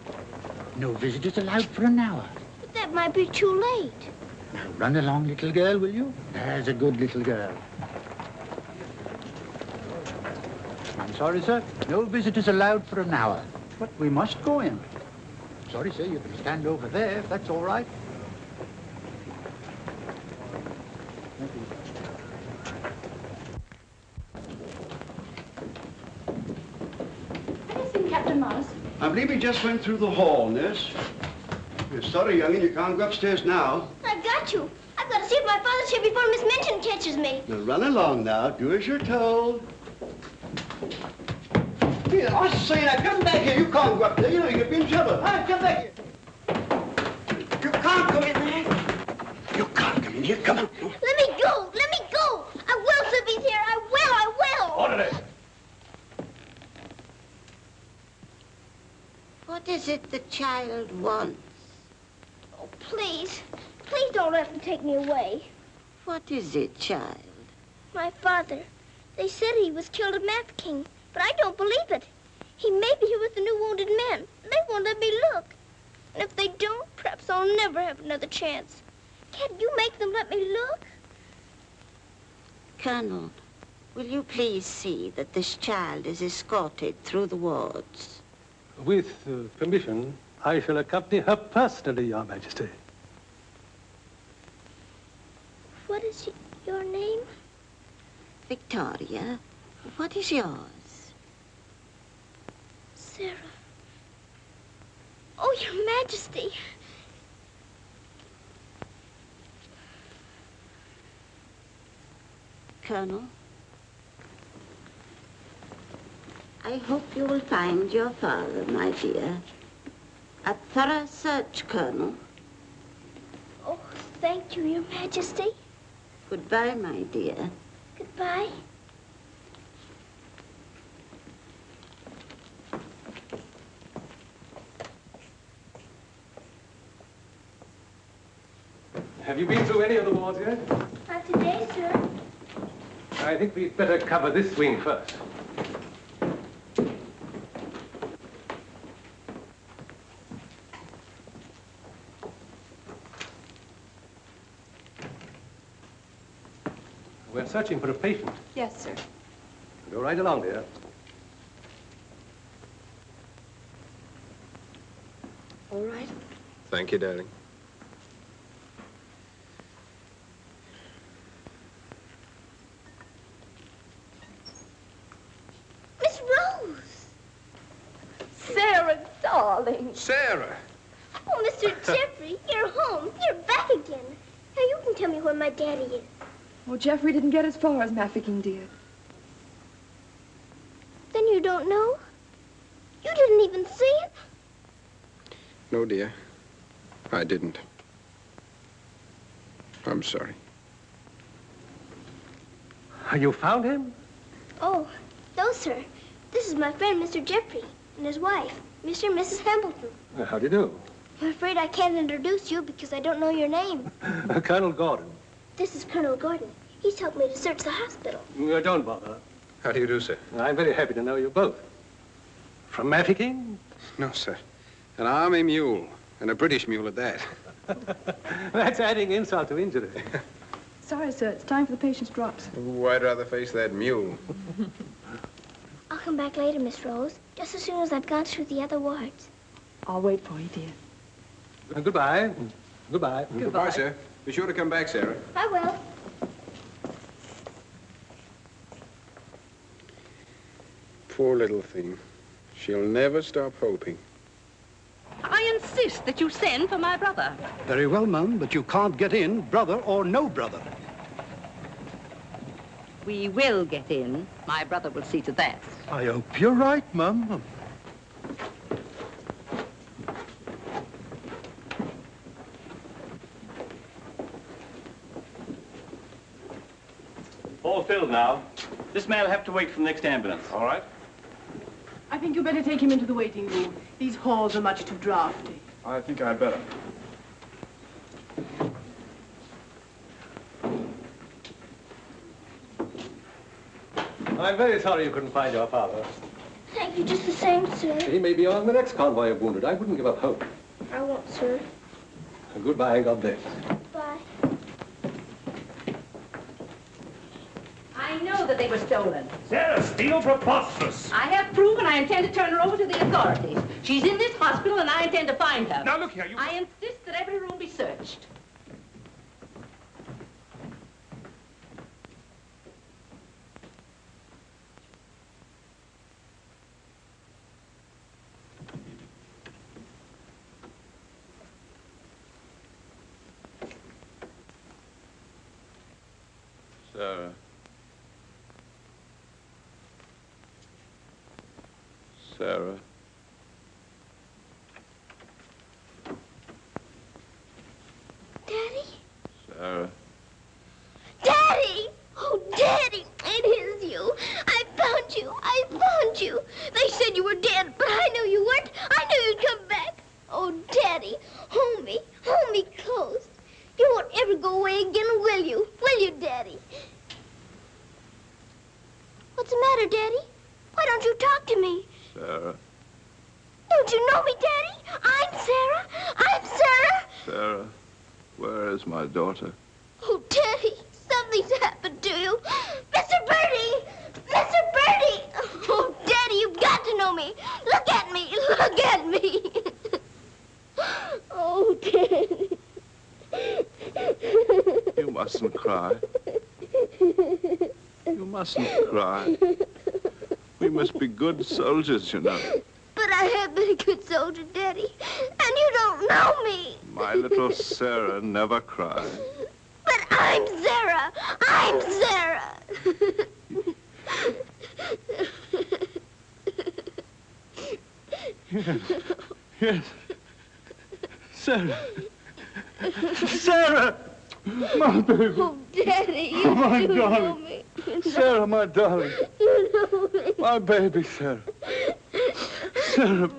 Speaker 17: No visitors allowed for an hour.
Speaker 1: But that might be too late.
Speaker 17: Now, run along, little girl, will you? There's a good little girl. I'm sorry, sir. No visitors allowed for an hour. But we must go in. Sorry, sir. You can stand over there, if that's all right. Thank you.
Speaker 4: Have you seen Captain Morris?
Speaker 14: I believe he just went through the hall, nurse. You're sorry, young'un, you can't go upstairs now.
Speaker 1: I've got you. I've got to see if my father's here before Miss Minchin catches me.
Speaker 14: Now run along now. Do as you're told. Here, I say now, come back here. You can't go up there. You know you could be in trouble. Hey, come back here. You can't go in there. You can't come in here. Come on.
Speaker 1: Let me go. Let me go. I will, sir, be here. I will. I will.
Speaker 14: Orderly.
Speaker 15: What is it the child wants?
Speaker 1: Oh, please. Please don't let them take me away.
Speaker 15: What is it, child?
Speaker 1: My father. They said he was killed at Mafeking, but I don't believe it. He may be here with the new wounded men. They won't let me look. And if they don't, perhaps I'll never have another chance. Can't you make them let me look?
Speaker 15: Colonel, will you please see that this child is escorted through the wards?
Speaker 13: With permission, I shall accompany her personally, Your Majesty.
Speaker 1: What is your name?
Speaker 15: Victoria, what is yours?
Speaker 1: Sarah. Oh, Your Majesty.
Speaker 15: Colonel, I hope you will find your father, my dear. A thorough search, Colonel.
Speaker 1: Oh, thank you, Your Majesty.
Speaker 15: Goodbye, my dear.
Speaker 1: Goodbye.
Speaker 13: Have you been through any of the wards yet?
Speaker 1: Not today, sir.
Speaker 13: I think we'd better cover this wing first. We're searching for a patient.
Speaker 11: Yes, sir.
Speaker 13: Go right along, dear.
Speaker 11: All right.
Speaker 8: Thank you, darling.
Speaker 1: Miss Rose!
Speaker 5: Sarah, darling.
Speaker 8: Sarah!
Speaker 1: Oh, Mr. Jeffrey, you're home. You're back again. Now you can tell me where my daddy is.
Speaker 2: Oh, Jeffrey didn't get as far as Mafeking did.
Speaker 1: Then you don't know? You didn't even see him?
Speaker 8: No, dear. I didn't. I'm sorry.
Speaker 13: You found him?
Speaker 1: Oh, no, sir. This is my friend, Mr. Jeffrey, and his wife, Mr. and Mrs. Hamilton.
Speaker 13: How do you do?
Speaker 1: I'm afraid I can't introduce you because I don't know your name.
Speaker 13: Colonel Gordon.
Speaker 1: This is Colonel Gordon. He's helped me to search the hospital.
Speaker 13: Don't bother.
Speaker 8: How do you do, sir?
Speaker 13: I'm very happy to know you both. From Mafeking?
Speaker 8: No, sir. An army mule, and a British mule at that.
Speaker 13: That's adding insult to injury.
Speaker 11: Sorry, sir. It's time for the patient's drops.
Speaker 8: Oh, I'd rather face that mule.
Speaker 1: I'll come back later, Miss Rose, just as soon as I've gone through the other wards.
Speaker 2: I'll wait for you, dear.
Speaker 13: Goodbye. Goodbye.
Speaker 8: Goodbye, sir. Be sure to come back, Sarah.
Speaker 1: I will.
Speaker 8: Poor little thing. She'll never stop hoping.
Speaker 4: I insist that you send for my brother.
Speaker 14: Very well, Mum, but you can't get in, brother or no brother.
Speaker 4: We will get in. My brother will see to that.
Speaker 14: I hope you're right, Mum.
Speaker 18: All filled now. This man will have to wait for the next ambulance. All right.
Speaker 11: I think you better take him into the waiting room. These halls are much too drafty.
Speaker 18: I think I'd better.
Speaker 13: I'm very sorry you couldn't find your father.
Speaker 1: Thank you just the same, sir.
Speaker 13: He may be on the next convoy of wounded. I wouldn't give up hope.
Speaker 1: I won't, sir.
Speaker 13: Goodbye, God bless.
Speaker 1: Bye.
Speaker 4: I know that they were stolen.
Speaker 21: Sarah, steal preposterous.
Speaker 4: I have proof, and I intend to turn her over to the authorities. She's in this hospital, and I intend to find her.
Speaker 21: Now, look here, you...
Speaker 4: I insist that every room be searched.
Speaker 18: Sarah. Sarah.
Speaker 1: Daddy?
Speaker 18: Sarah.
Speaker 1: Daddy! Oh, Daddy, it is you. I found you. I found you. They said you were dead, but I knew you weren't. I knew you'd come back. Oh, Daddy, hold me close. You won't ever go away again, will you? Will you, Daddy? What's the matter, Daddy? Why don't you talk to me?
Speaker 18: Sarah.
Speaker 1: Don't you know me, Daddy? I'm Sarah. I'm Sarah.
Speaker 18: Sarah. Where is my daughter?
Speaker 1: Oh, Daddy, something's happened to you. Mr. Birdie! Mr. Birdie! Oh, Daddy, you've got to know me. Look at me. Look at me. Oh, Daddy.
Speaker 18: You mustn't cry. You
Speaker 6: You mustn't cry. We must be good soldiers, you know.
Speaker 1: But I have been a good soldier, Daddy, and you don't know me.
Speaker 6: My little Sarah never cries.
Speaker 1: But I'm Sarah. I'm Sarah.
Speaker 6: Yes. Yes. Sarah. Sarah! My baby.
Speaker 1: Oh, Daddy, you
Speaker 6: Oh, my
Speaker 1: do know
Speaker 6: darling.
Speaker 1: me.
Speaker 6: Sarah, my darling.
Speaker 1: You know me.
Speaker 6: My baby, Sarah. Sarah.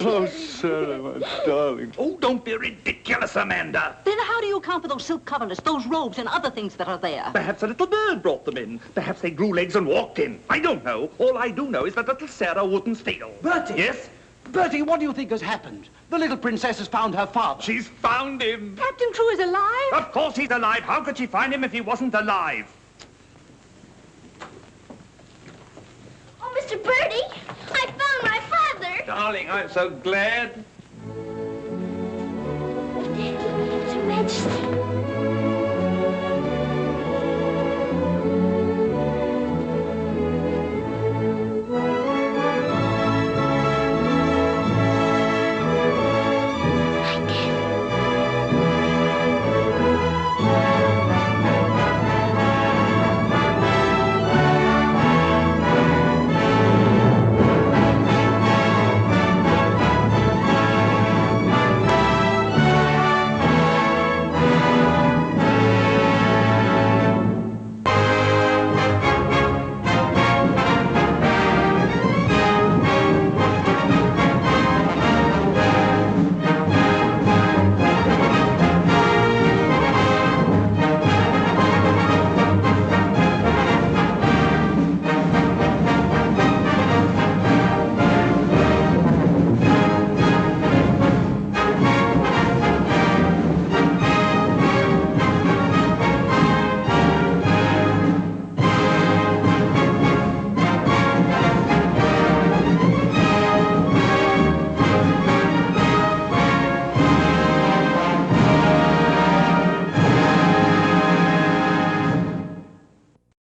Speaker 6: Oh, Sarah, my darling.
Speaker 21: Oh, don't be ridiculous, Amanda.
Speaker 4: Then how do you account for those silk coverlets, those robes, and other things that are there?
Speaker 21: Perhaps a little bird brought them in. Perhaps they grew legs and walked in. I don't know. All I do know is that little Sarah wouldn't steal.
Speaker 14: Bertie!
Speaker 21: Yes?
Speaker 14: Bertie, what do you think has happened? The little princess has found her father.
Speaker 21: She's found him.
Speaker 4: Captain Crewe is alive?
Speaker 21: Of course he's alive. How could she find him if he wasn't alive?
Speaker 1: Oh, Mr. Birdie, I found my father.
Speaker 21: Darling, I'm so glad.
Speaker 1: Your Majesty.